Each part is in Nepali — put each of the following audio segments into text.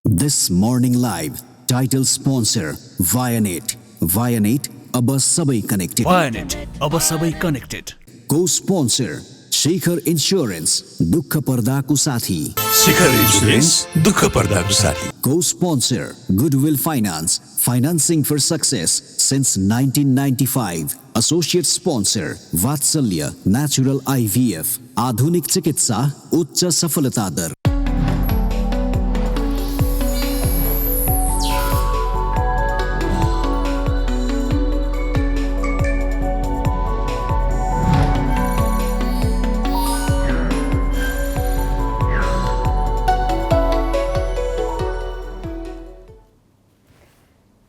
This morning live title sponsor Vianet. Vianet अब सबै connected. Vianet अब सबै connected. Co-sponsor Shikhar Insurance दुःख पर्दाको साथी. शिखर इन्स्योरेन्स दुःख पर्दाको साथी. Co-sponsor Goodwill Finance financing for success since 1995. Associate sponsor Vatsalya Natural IVF आधुनिक चिकित्सा उच्च सफलता दर.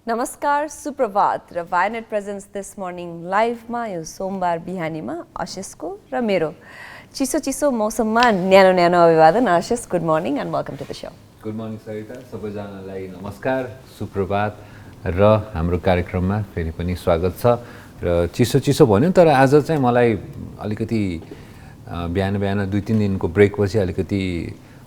नमस्कार सुप्रभात र वायनेट प्रेजेन्स दिस मर्निङ लाइभमा यो सोमबार बिहानीमा आशिषको र मेरो चिसो चिसो मौसममा न्यानो न्यानो अभिवादन. Ashish, good morning and welcome to the show. Good morning Sarita, सबैजनालाई नमस्कार, सुप्रभात र हाम्रो कार्यक्रममा फेरि पनि स्वागत छ. र चिसो चिसो भन्यो तर आज चाहिँ मलाई अलिकति बिहान बिहान 2-3 दिनको ब्रेकपछि अलिकति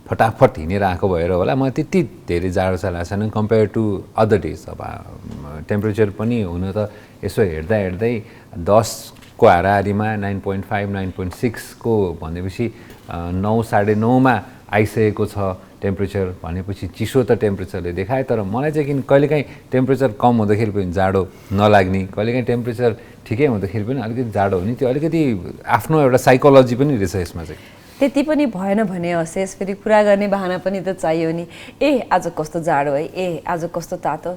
फटाफट हिँडेर आएको भएर होला म त्यति धेरै जाडो चाहिँ लागेको छैन कम्पेयर टु अदर डेज. अब टेम्परेचर पनि हुन त यसो हेर्दा हेर्दै 10को हाराहारीमा 9.5 9.6 को भनेपछि 9 साढे 9मा आइसकेको छ टेम्परेचर भनेपछि चिसो त टेम्परेचरले देखाए. तर मलाई चाहिँ किन कहिलेकाहीँ टेम्परेचर कम हुँदाखेरि पनि जाडो नलाग्ने, कहिलेकाहीँ टेम्परेचर ठिकै हुँदाखेरि पनि अलिकति जाडो हुने, त्यो अलिकति आफ्नो एउटा साइकोलोजी पनि रहेछ यसमा चाहिँ. त्यति पनि भएन भने अशेष फेरि कुरा गर्ने बहाना पनि त चाहियो नि. आज कस्तो जाडो है, आज कस्तो तातो,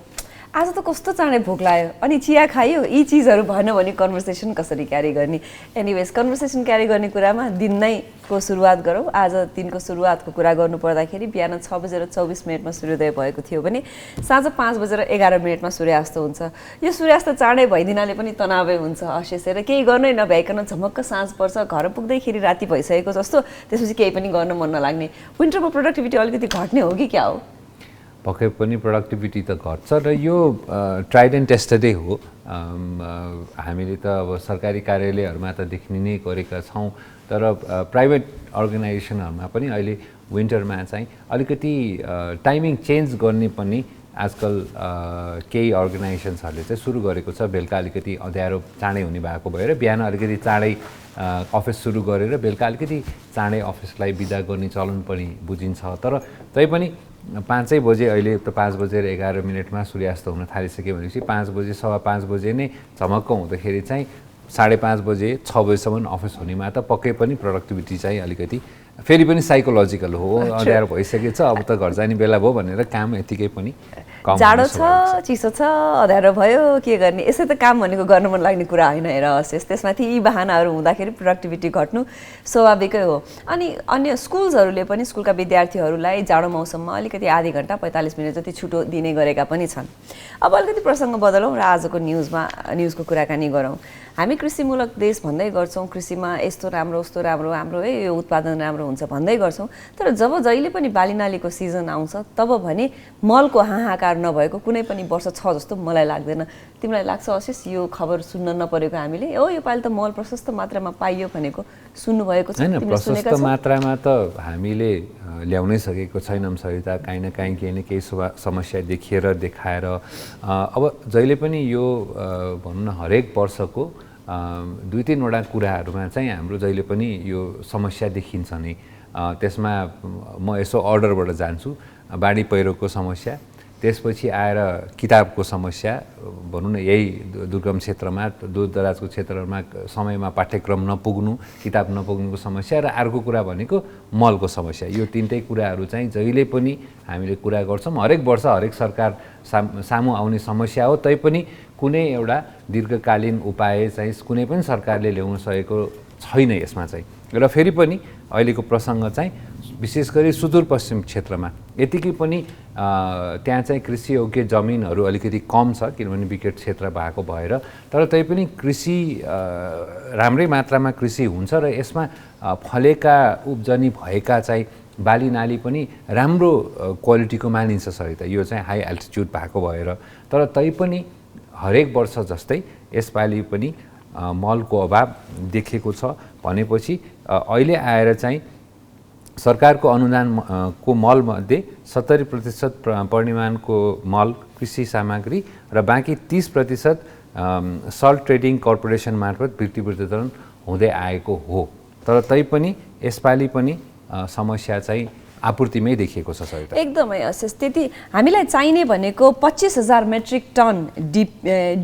आज त कस्तो चाँडै भोक लाग्यो, अनि चिया खायो, यी चिजहरू भएन भने कन्भर्सेसन कसरी क्यारी गर्ने. एनिवेज, कन्भर्सेसन क्यारी गर्ने कुरामा दिन नैको सुरुवात गरौँ. आज दिनको सुरुवातको कुरा गर्नु पर्दाखेरि बिहान 6:24 सूर्योदय भएको थियो भने साँझ 5:11 सूर्यास्त हुन्छ. यो सूर्यास्त चाँडै भइदिनाले पनि तनावै हुन्छ अशेष. र केही गर्नै नभ्याइकन झमक्क साँझ पर्छ, घर पुग्दैखेरि राति भइसकेको जस्तो, त्यसपछि केही पनि गर्न मन नलाग्ने. विन्टरमा प्रोडक्टिभिटी अलिकति घट्ने हो कि क्या हो? पक्कै पनि प्रोडक्टिभिटी त घट्छ र यो ट्राइड एन्ड टेस्टेडै हो. हामीले त अब सरकारी कार्यालयहरूमा त देखिने नै गरेका छौँ, तर प्राइभेट अर्गनाइजेसनहरूमा पनि अहिले विन्टरमा चाहिँ अलिकति टाइमिङ चेन्ज गर्ने पनि आजकल केही अर्गनाइजेसन्सहरूले चाहिँ सुरु गरेको छ. बेलुका अलिकति अँध्यारो चाँडै हुने भएको भएर बिहान अलिकति चाँडै अफिस सुरु गरेर बेलुका अलिकति चाँडै अफिसलाई बिदा गर्ने चलन पनि बुझिन्छ. तर तैपनि 5 बजे, अहिले त 5:11 सूर्यास्त हुन थालिसक्यो भनेपछि 5 बजे 5:15 बजे नै झमक्क हुँदाखेरि चाहिँ 5:30 बजे 6 बजेसम्म अफिस हुनेमा त पक्कै पनि प्रोडक्टिभिटी चाहिँ अलिकति फेरि पनि साइकोलोजिकल हो. अँध्यारो भइसकेछ, अब त घर जाने बेला भयो भनेर काम यतिकै पनि जाडो छ, चिसो छ, अँध्यारो भयो, के गर्ने. यसै त काम भनेको गर्न मन लाग्ने कुरा होइन हेर अशेष. त्यसमाथि यी बहानाहरू हुँदाखेरि प्रोडक्टिभिटी घट्नु स्वाभाविकै हो. अनि अन्य स्कुल्सहरूले पनि स्कुलका विद्यार्थीहरूलाई जाडो मौसममा अलिकति आधी घन्टा 45 मिनट जति छुटो दिने गरेका पनि छन्. अब अलिकति प्रसङ्ग बदलौँ र आजको न्युजको कुराकानी गरौँ. हामी कृषिमूलक देश भन्दै गर्छौँ, कृषिमा यस्तो राम्रो उस्तो राम्रो, हाम्रो यो उत्पादन राम्रो हुन्छ भन्दै गर्छौँ. तर जब जहिले पनि बालीनालीको सिजन आउँछ तब भने मलको हाहाकार नभएको कुनै पनि वर्ष छ जस्तो मलाई लाग्दैन. तिमीलाई लाग्छ अशेष यो खबर सुन्न नपरेको हामीले? यो पालि त मल प्रशस्त मात्रामा पाइयो भनेको सुन्नुभएको छ? होइन, प्रशस्त मात्रामा त हामीले ल्याउनै सकेको छैनौँ सरिता. काहीँ न काहीँ केही न केही समस्या देखाएर अब जहिले पनि यो भनौँ न हरेक वर्षको 2-3 वटा कुराहरूमा चाहिँ हाम्रो जहिले पनि यो समस्या देखिन्छ नि. त्यसमा म यसो अर्डरबाट जान्छु. बाढी पहिरोको समस्या, त्यसपछि आएर किताबको समस्या, भनौँ न यही दुर्गम क्षेत्रमा, दूरदराजको क्षेत्रहरूमा समयमा पाठ्यक्रम नपुग्नु, किताब नपुग्नुको समस्या, र अर्को कुरा भनेको मलको समस्या. यो तिनटै कुराहरू चाहिँ जहिले पनि हामीले कुरा गर्छौँ. हरेक वर्ष हरेक सरकार सामु आउने समस्या हो. तैपनि कुनै एउटा दीर्घकालीन उपाय चाहिँ कुनै पनि सरकारले ल्याउन सकेको छैन यसमा चाहिँ. र फेरि पनि अहिलेको प्रसङ्ग चाहिँ विशेष गरी सुदूरपश्चिम क्षेत्रमा यतिकै पनि त्यहाँ चाहिँ कृषियोग्य जमिनहरू अलिकति कम छ, किनभने विकट क्षेत्र भएको भएर. तर तैपनि कृषि राम्रै मात्रामा कृषि हुन्छ र यसमा फलेका उब्जनी भएका चाहिँ बाली नाली पनि राम्रो क्वालिटीको मानिन्छ सहित. यो चाहिँ हाई एल्टिट्युड भएको भएर. तर तैपनि हरेक वर्ष जस्तै यसपालि पनि मलको अभाव देखेको छ भनेपछि अहिले आएर चाहिँ सरकारको अनुदान को मलमध्ये 70% परिमाणको मल कृषि सामग्री र बाँकी 30% सल्ट ट्रेडिङ कर्पोरेसन मार्फत बिक्री वितरण हुँदै आएको हो। तर तैपनि यसपालि पनि समस्या चाहिँ आपूर्तिमै देखिएको छ सर। एकदमै अशेष त्यति हामीलाई चाहिने भनेको 25,000 मेट्रिक टन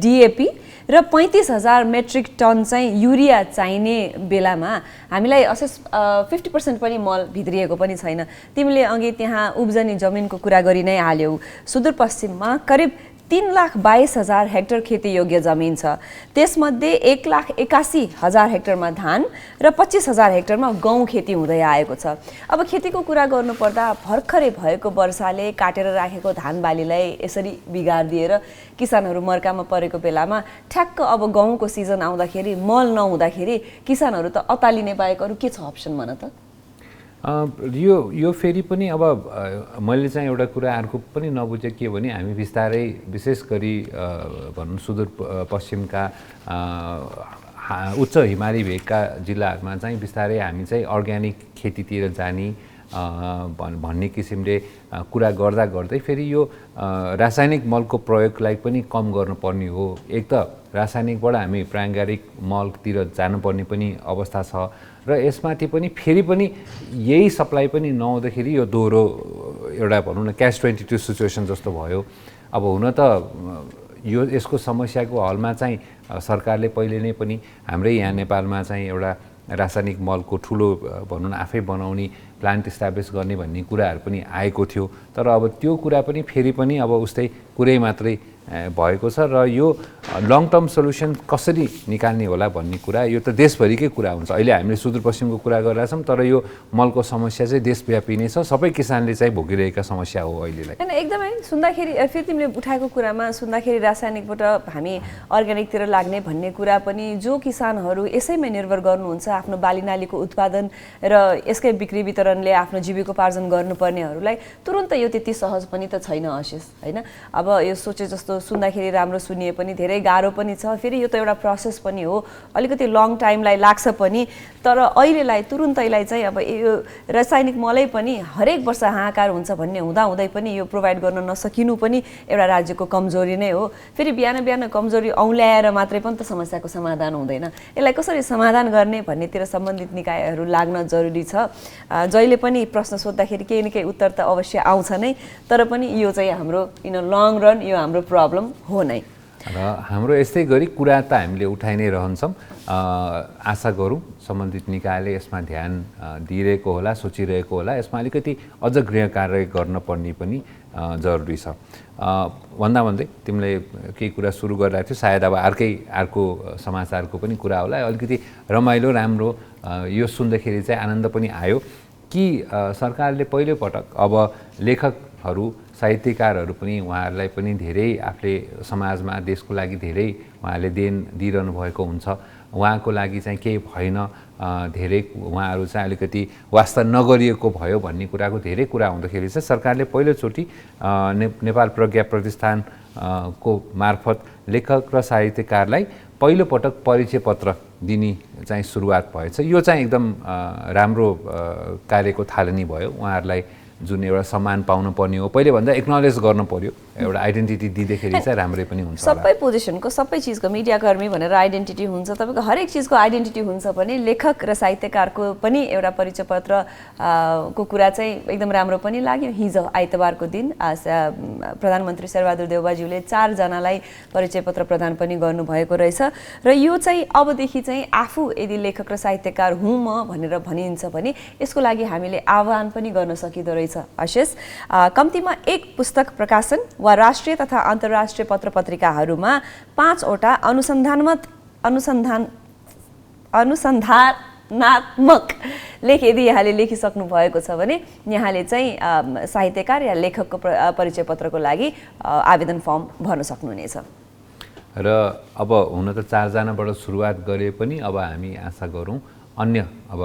डिएपी र 35,000 मेट्रिक टन चाहिँ युरिया चाहिने बेलामा हामीलाई अशेष 50% पनि मल भित्रिएको पनि छैन। तिमीले अघि त्यहाँ उब्जनी जमिनको कुरा गरि नै हाल्यौ। सुदूरपश्चिममा करिब 3,22,000 हेक्टर खेतीयोग्य जमिन छ। त्यसमध्ये 1,81,000 हेक्टरमा धान र 25,000 हेक्टरमा गहुँ खेती हुँदै आएको छ। अब खेतीको कुरा गर्नुपर्दा भर्खरै भएको वर्षाले काटेर राखेको धान बालीलाई यसरी बिगारिदिएर किसानहरू मर्कामा परेको बेलामा ठ्याक्क अब गहुँको सिजन आउँदाखेरि मल नहुँदाखेरि किसानहरू त अतालिने बाहेक अरू के छ अप्सन भन त? यो फेरि पनि अब मैले चाहिँ एउटा कुरा अर्को पनि नबुझेँ के भने हामी बिस्तारै विशेष गरी भनौँ सुदूरपश्चिमका उच्च हिमाली भेगका जिल्लाहरूमा चाहिँ बिस्तारै हामी चाहिँ अर्ग्यानिक खेतीतिर जाने भन्ने किसिमले कुरा गर्दा गर्दै फेरि यो रासायनिक मलको प्रयोगलाई पनि कम गर्नुपर्ने हो। एक त रासायनिकबाट हामी प्राङ्गारिक मलतिर जानुपर्ने पनि अवस्था छ र यसमाथि पनि फेरि पनि यही सप्लाई पनि नहुँदाखेरि यो दोहोरो एउटा भनौँ न क्याच 22 सिचुएसन जस्तो भयो। अब हुन त यसको समस्याको हलमा चाहिँ सरकारले पहिले नै पनि हाम्रै यहाँ नेपालमा चाहिँ एउटा रासायनिक मलको ठुलो भनौँ न आफै बनाउने प्लान्ट इस्टाब्लिस गर्ने भन्ने कुराहरू पनि आएको थियो। तर अब त्यो कुरा पनि फेरि पनि अब उस्तै कुरै मात्रै भएको छ र यो लङ टर्म सल्युसन कसरी निकाल्ने होला भन्ने कुरा यो त देशभरिकै कुरा हुन्छ। अहिले हामीले सुदूरपश्चिमको कुरा गरिरहेछौँ तर यो मलको समस्या चाहिँ देशव्यापी नै छ। सबै किसानले चाहिँ भोगिरहेका समस्या हो अहिलेलाई। हैन एकदमै सुन्दाखेरि फेरि तिमीले उठाएको कुरामा सुन्दाखेरि रासायनिकबाट हामी अर्ग्यानिकतिर लाग्ने भन्ने कुरा पनि जो किसानहरू यसैमा निर्भर गर्नुहुन्छ आफ्नो बालीनालीको उत्पादन र यसकै बिक्री वितरणले आफ्नो जीविकोपार्जन गर्नुपर्नेहरूलाई तुरुन्त यो त्यति सहज पनि त छैन आशिष हैन। अब यो सोचे जस्तो सुन्दाखेरि राम्रो सुनिए पनि धेरै गाह्रो पनि छ। फेरि यो त एउटा प्रोसेस पनि हो, अलिकति लङ टाइमलाई लाग्छ पनि। तर अहिलेलाई तुरुन्तैलाई चाहिँ अब यो रासायनिक मलै पनि हरेक वर्ष हाहाकार हुन्छ भन्ने हुँदाहुँदै पनि यो प्रोभाइड गर्न नसकिनु पनि एउटा राज्यको कमजोरी नै हो। फेरि बिहान बिहान कमजोरी औँल्याएर मात्रै पनि त समस्याको समाधान हुँदैन। यसलाई कसरी समाधान गर्ने भन्नेतिर सम्बन्धित निकायहरू लाग्न जरुरी छ। जहिले पनि प्रश्न सोद्धाखेरि केही न केही उत्तर त अवश्य आउँछ नै, तर पनि यो चाहिँ हाम्रो इन लङ रन यो हाम्रो प्रब्लम हो नै। र हाम्रो यस्तै गरी कुरा त हामीले उठाइ नै रहन्छौँ। आशा गरौँ सम्बन्धित निकायले यसमा ध्यान दिइरहेको होला, सोचिरहेको होला। यसमा अलिकति अझ गृह कार्य गर्न पर्ने पनि जरुरी छ। भन्दा भन्दै तिमीले केही कुरा सुरु गरिरहेको थियो, सायद अब अर्को समाचारको पनि कुरा होला। अलिकति रमाइलो राम्रो यो सुन्दाखेरि चाहिँ आनन्द पनि आयो कि सरकारले पहिलोपटक अब लेखकहरू साहित्यकारहरू पनि उहाँहरूलाई पनि धेरै आफूले समाजमा देशको लागि धेरै उहाँहरूले देन दिइरहनु भएको हुन्छ। उहाँको लागि चाहिँ केही भएन, धेरै उहाँहरू चाहिँ अलिकति वास्ता नगरिएको भयो भन्ने कुराको धेरै कुरा हुँदाखेरि चाहिँ सरकारले पहिलोचोटि नेपाल प्रज्ञा प्रतिष्ठान को मार्फत लेखक र साहित्यकारलाई पहिलोपटक परिचय पत्र दिने चाहिँ सुरुवात भएछ। यो चाहिँ एकदम राम्रो कार्यको थालनी भयो। उहाँहरूलाई जुन एउटा सम्मान पाउनु पर्ने हो पहिले भन्दा एक्नोलेज गर्नु पर्यो। एउटा आइडेन्टिटी दिँदाखेरि चाहिँ राम्रै पनि हुन्छ। सबै पोजिसनको सबै चिजको मिडियाकर्मी भनेर आइडेन्टिटी हुन्छ, तपाईँको हरेक चिजको आइडेन्टिटी हुन्छ भने लेखक र साहित्यकारको पनि एउटा परिचय पत्र को कुरा चाहिँ एकदम राम्रो पनि लाग्यो। हिजो आइतबारको दिन प्रधानमन्त्री शेरबहादुर देउवाज्यूले 4 जनालाई परिचय पत्र प्रदान पनि गर्नुभएको रहेछ। र यो चाहिँ अबदेखि चाहिँ आफू यदि लेखक र साहित्यकार हुँ म भनेर भनिन्छ भने यसको लागि हामीले आह्वान पनि गर्न सकिँदो रहेछ। आशिष, कम्तीमा 1 पुस्तक प्रकाशन वा राष्ट्रिय तथा अन्तर्राष्ट्रिय पत्र पत्रिकाहरूमा 5 वटा अनुसन्धानात्मक लेख यदि यहाँले लेखिसक्नु भएको छ भने यहाँले चाहिँ साहित्यकार या लेखकको परिचय पत्रको लागि आवेदन फर्म भर्न सक्नुहुनेछ। र अब हुन त 4 जनाबाट सुरुवात गरे पनि अब हामी आशा गरौँ अन्य अब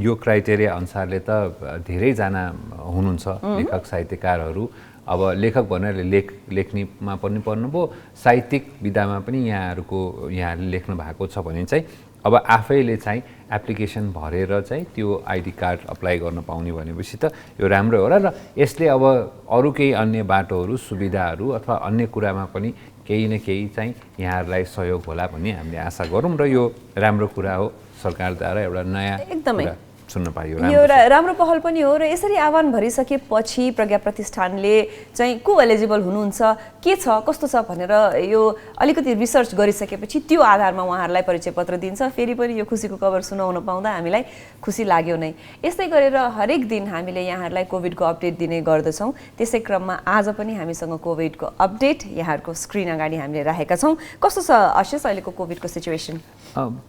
यो क्राइटेरिया अनुसारले त धेरैजना हुनुहुन्छ लेखक साहित्यकारहरू। अब लेखक भनेर लेख्नेमा पनि पर्नुभयो, साहित्यिक विधामा पनि यहाँहरूले लेख्नु भएको छ भने चाहिँ अब आफैले चाहिँ एप्लिकेसन भरेर चाहिँ त्यो आइडी कार्ड अप्लाई गर्न पाउने भनेपछि त यो राम्रो हो र यसले अब अरू केही अन्य बाटोहरू सुविधाहरू अथवा अन्य कुरामा पनि केही न केही चाहिँ यहाँहरूलाई सहयोग होला भन्ने हामीले आशा गरौँ र यो राम्रो कुरा हो सरकारद्वारा एउटा नयाँ एकदमै कुरा सुन्न पाइयो यो एउटा राम्रो पहल पनि हो र यसरी आह्वान भरिसकेपछि प्रज्ञा प्रतिष्ठानले चाहिँ को एलिजिबल हुनुहुन्छ के छ कस्तो छ भनेर यो अलिकति रिसर्च गरिसकेपछि त्यो आधारमा उहाँहरूलाई परिचय पत्र दिन्छ। फेरि पनि यो खुसीको खबर सुनाउन पाउँदा हामीलाई खुसी लाग्यो नै। यस्तै गरेर हरेक दिन हामीले यहाँहरूलाई कोभिडको अपडेट दिने गर्दछौँ। त्यसै क्रममा आज पनि हामीसँग कोभिडको अपडेट यहाँहरूको स्क्रिन अगाडि हामीले राखेका छौँ। कस्तो छ आशिष अहिलेको कोभिडको सिचुएसन?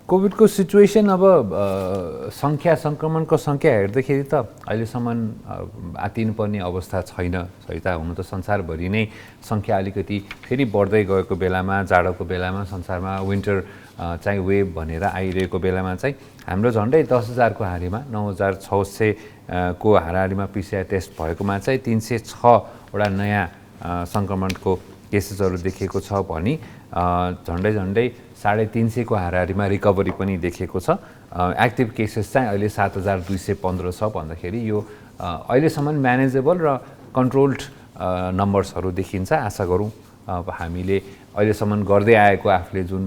कोभिडको सिचुएसन अब सङ्क्रमणको सङ्ख्या हेर्दाखेरि त अहिलेसम्म आत्तिनुपर्ने अवस्था छैन। सहित हुनु त संसारभरि नै सङ्ख्या अलिकति फेरि बढ्दै गएको बेलामा जाडोको बेलामा संसारमा विन्टर चाहिँ वेभ भनेर आइरहेको बेलामा चाहिँ हाम्रो झन्डै 10,000को हारीमा 9,600 को हाराहारीमा पिसिआर टेस्ट भएकोमा चाहिँ 306 नयाँ सङ्क्रमणको केसेसहरू देखिएको छ भने झन्डै 350 को हाराहारीमा रिकभरी पनि देखिएको छ। एक्टिभ केसेस चाहिँ अहिले 7,215 छ भन्दाखेरि यो अहिलेसम्म म्यानेजेबल र कन्ट्रोल्ड नम्बर्सहरू देखिन्छ। आशा गरौँ हामीले अहिलेसम्म गर्दै आएको आफूले जुन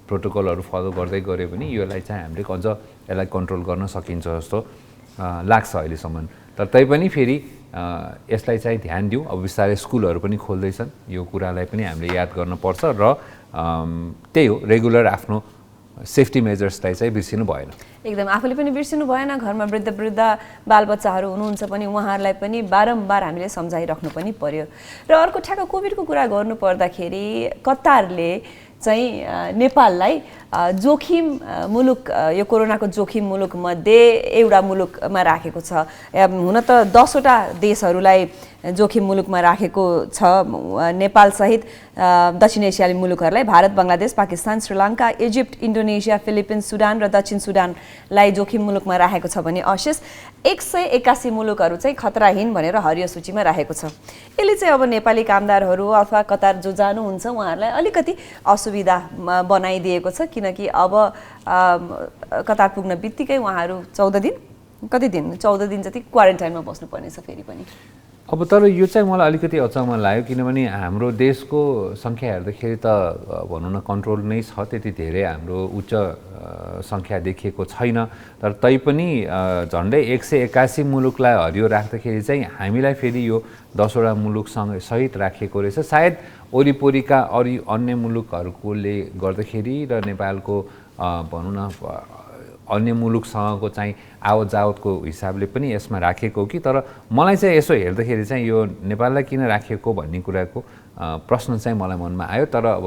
प्रोटोकलहरू फलो गर्दै गऱ्यो भने यसलाई चाहिँ हामीले अझ यसलाई कन्ट्रोल गर्न सकिन्छ जस्तो लाग्छ अहिलेसम्म। तर तैपनि फेरि यसलाई चाहिँ ध्यान दिउँ। अब बिस्तारै स्कुलहरू पनि खोल्दैछन्, यो कुरालाई पनि हामीले याद गर्नुपर्छ र त्यही हो रेगुलर आफ्नो सेफ्टी मेजर्सलाई चाहिँ बिर्सिनु भएन। एकदम आफूले पनि बिर्सिनु भएन। घरमा वृद्ध बालबच्चाहरू हुनुहुन्छ पनि उहाँहरूलाई पनि बारम्बार हामीले सम्झाइराख्नु पनि पर्यो। र अर्को ठ्याक्क कोभिडको कुरा गर्नु पर्दाखेरि कतारले चाहिँ नेपाललाई जोखिम मुलुक यो कोरोनाको जोखिम मुलुक मध्ये एउटा मुलुकमा राखेको छ। हुन त 10वटा देशहरूलाई जोखिम मुलुकमा राखेको छ नेपाल सहित दक्षिण एसियाली मुलुकहरूलाई। Bharat, Bangladesh, Pakistan, Sri Lanka, Egypt, Indonesia, Philippines, Sudan र दक्षिण सुडानलाई जोखिम मुलुकमा राखेको छ भने अवशेष 181 मुलुकहरू चाहिँ खतराहीन भनेर हरियो सूचीमा राखेको छ। यसले चाहिँ अब नेपाली कामदारहरू अथवा कतार जो जानुहुन्छ उहाँहरूलाई अलिकति असुविधा बनाइदिएको छ, किनकि अब कतार पुग्न बित्तिकै उहाँहरू 14 दिन जति क्वारेन्टाइनमा बस्नुपर्ने छ फेरि पनि। अब तर यो चाहिँ मलाई अलिकति अचम्म लाग्यो, किनभने हाम्रो देशको सङ्ख्या हेर्दाखेरि त भनौँ न कन्ट्रोल नै छ, त्यति धेरै हाम्रो उच्च सङ्ख्या देखिएको छैन। तर तैपनि झन्डै 181 मुलुकलाई हरियो राख्दाखेरि चाहिँ हामीलाई फेरि यो 10वटा मुलुकसँग सहित राखिएको रहेछ। सायद वरिपरिका अरू अन्य मुलुकहरूकोले गर्दाखेरि र नेपालको भनौँ न अन्य मुलुकसँगको चाहिँ आवत जावतको हिसाबले पनि यसमा राखेको कि। तर मलाई चाहिँ यसो हेर्दाखेरि चाहिँ यो नेपाललाई किन राखिएको भन्ने कुराको प्रश्न चाहिँ मलाई मनमा आयो। तर अब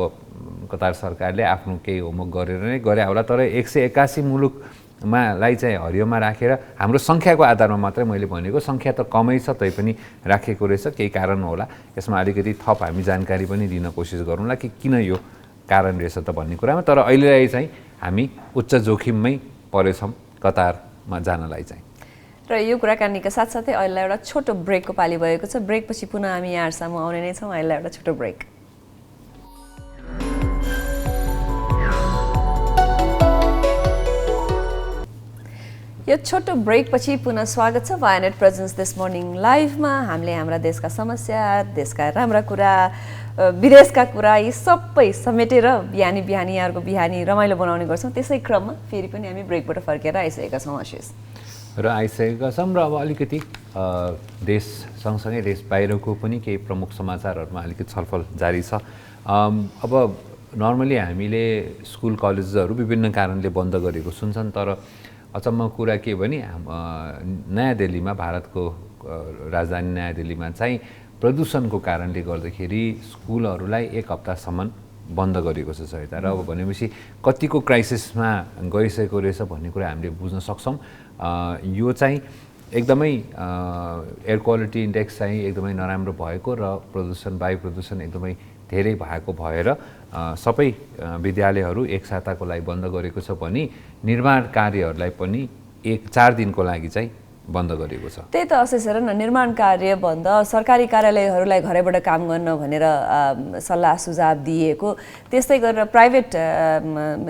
कतार सरकारले आफ्नो केही होमवर्क गरेर नै गरे होला। तर 181 मुलुकलाई चाहिँ हरियोमा राखेर हाम्रो सङ्ख्याको आधारमा मात्रै मैले भनेको, सङ्ख्या त कमै छ तैपनि राखेको रहेछ। केही कारण होला, यसमा अलिकति थप हामी जानकारी पनि दिन कोसिस गरौँला कि किन यो कारण रहेछ त भन्ने कुरामा। तर अहिले चाहिँ हामी उच्च जोखिममै परेछौँ कतारमा जानलाई चाहिँ। र यो कुराकानीका साथसाथै अहिले एउटा छोटो ब्रेकको पाली भएको छ। ब्रेकपछि पुनः हामी यहाँहरूसम्म आउने नै छौँ। अहिले एउटा छोटो ब्रेक। यो छोटो ब्रेकपछि पुनः स्वागत छ वायनेट प्रेजेन्स दिस मर्निङ लाइभमा। हामीले हाम्रा देशका समस्या, देशका राम्रा कुरा, विदेशका कुरा यी सबै समेटेर बिहानी यहाँहरूको बिहानी रमाइलो बनाउने गर्छौँ। त्यसै क्रममा फेरि पनि हामी ब्रेकबाट फर्केर आइसकेका छौँ आशिष। र आइसकेका छौँ र अब अलिकति देश सँगसँगै देश बाहिरको पनि केही प्रमुख समाचारहरूमा अलिकति छलफल जारी छ। अब नर्मली हामीले स्कुल कलेजहरू विभिन्न कारणले बन्द गरेको सुन्छन्, तर अचम्म कुरा के भने नयाँ दिल्लीमा, भारतको राजधानी नयाँ दिल्लीमा चाहिँ प्रदूषणको कारणले गर्दाखेरि स्कुलहरूलाई 1 हप्तासम्म बन्द गरेको छ सहित। र अब भनेपछि कतिको क्राइसिसमा गइसकेको रहेछ भन्ने कुरा हामीले बुझ्न सक्छौँ। यो चाहिँ एकदमै एयर क्वालिटी इन्डेक्स चाहिँ एकदमै नराम्रो भएको र वायु प्रदूषण एकदमै धेरै भएको भएर सबै विद्यालयहरू एक साताको लागि बन्द गरेको छ भने निर्माण कार्यहरूलाई पनि 4 दिनको लागि चाहिँ बन्द गरिएको छ? त्यही त अशेष हेर न, निर्माण कार्य बन्द, सरकारी कार्यालयहरूलाई घरैबाट काम गर्न भनेर सल्लाह सुझाव दिएको, त्यस्तै गरेर प्राइभेट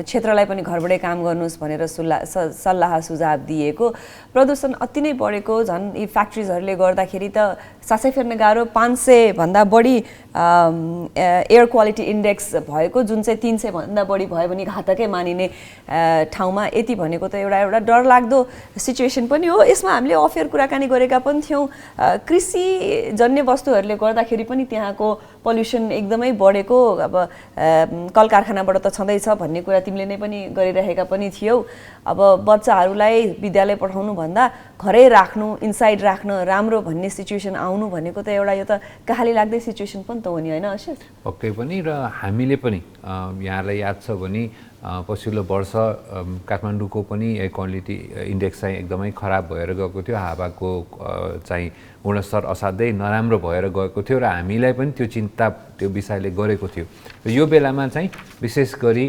क्षेत्रलाई पनि घरबाटै काम गर्नुहोस् भनेर सल्लाह सुझाव दिएको, प्रदूषण अति नै बढेको, झन् यी फ्याक्ट्रिजहरूले गर्दाखेरि त सासै फेर्न गाह्रो, 500 भन्दा बढी एयर क्वालिटी इन्डेक्स भएको, जुन चाहिँ 300 भन्दा बढी भयो भने घातकै मानिने ठाउँमा, यति भनेको त एउटा डरलाग्दो सिचुएसन पनि हो। यसमा हामीले अफेयर कुराकानी गरेका पनि थियौँ, कृषिजन्य वस्तुहरूले गर्दाखेरि पनि त्यहाँको पल्युसन एकदमै बढेको, अब कल कारखानाबाट त छँदैछ भन्ने कुरा तिमीले नै पनि गरिरहेका पनि थियौ। अब बच्चाहरूलाई विद्यालय पठाउनु भन्दा घरै राख्नु, इनसाइड राख्न राम्रो भन्ने सिचुएसन आउनु भनेको त एउटा यो त कहाली लाग्दै सिचुएसन पनि त हो नि, होइन अशेष? पक्कै पनि। र हामीले पनि यहाँलाई याद छ भने पछिल्लो वर्ष काठमाडौँको पनि एयर क्वालिटी इन्डेक्स चाहिँ एकदमै खराब भएर गएको थियो, हावाको चाहिँ गुणस्तर असाध्यै नराम्रो भएर गएको थियो र हामीलाई पनि त्यो चिन्ता त्यो विषयले गरेको थियो। र यो बेलामा चाहिँ विशेष गरी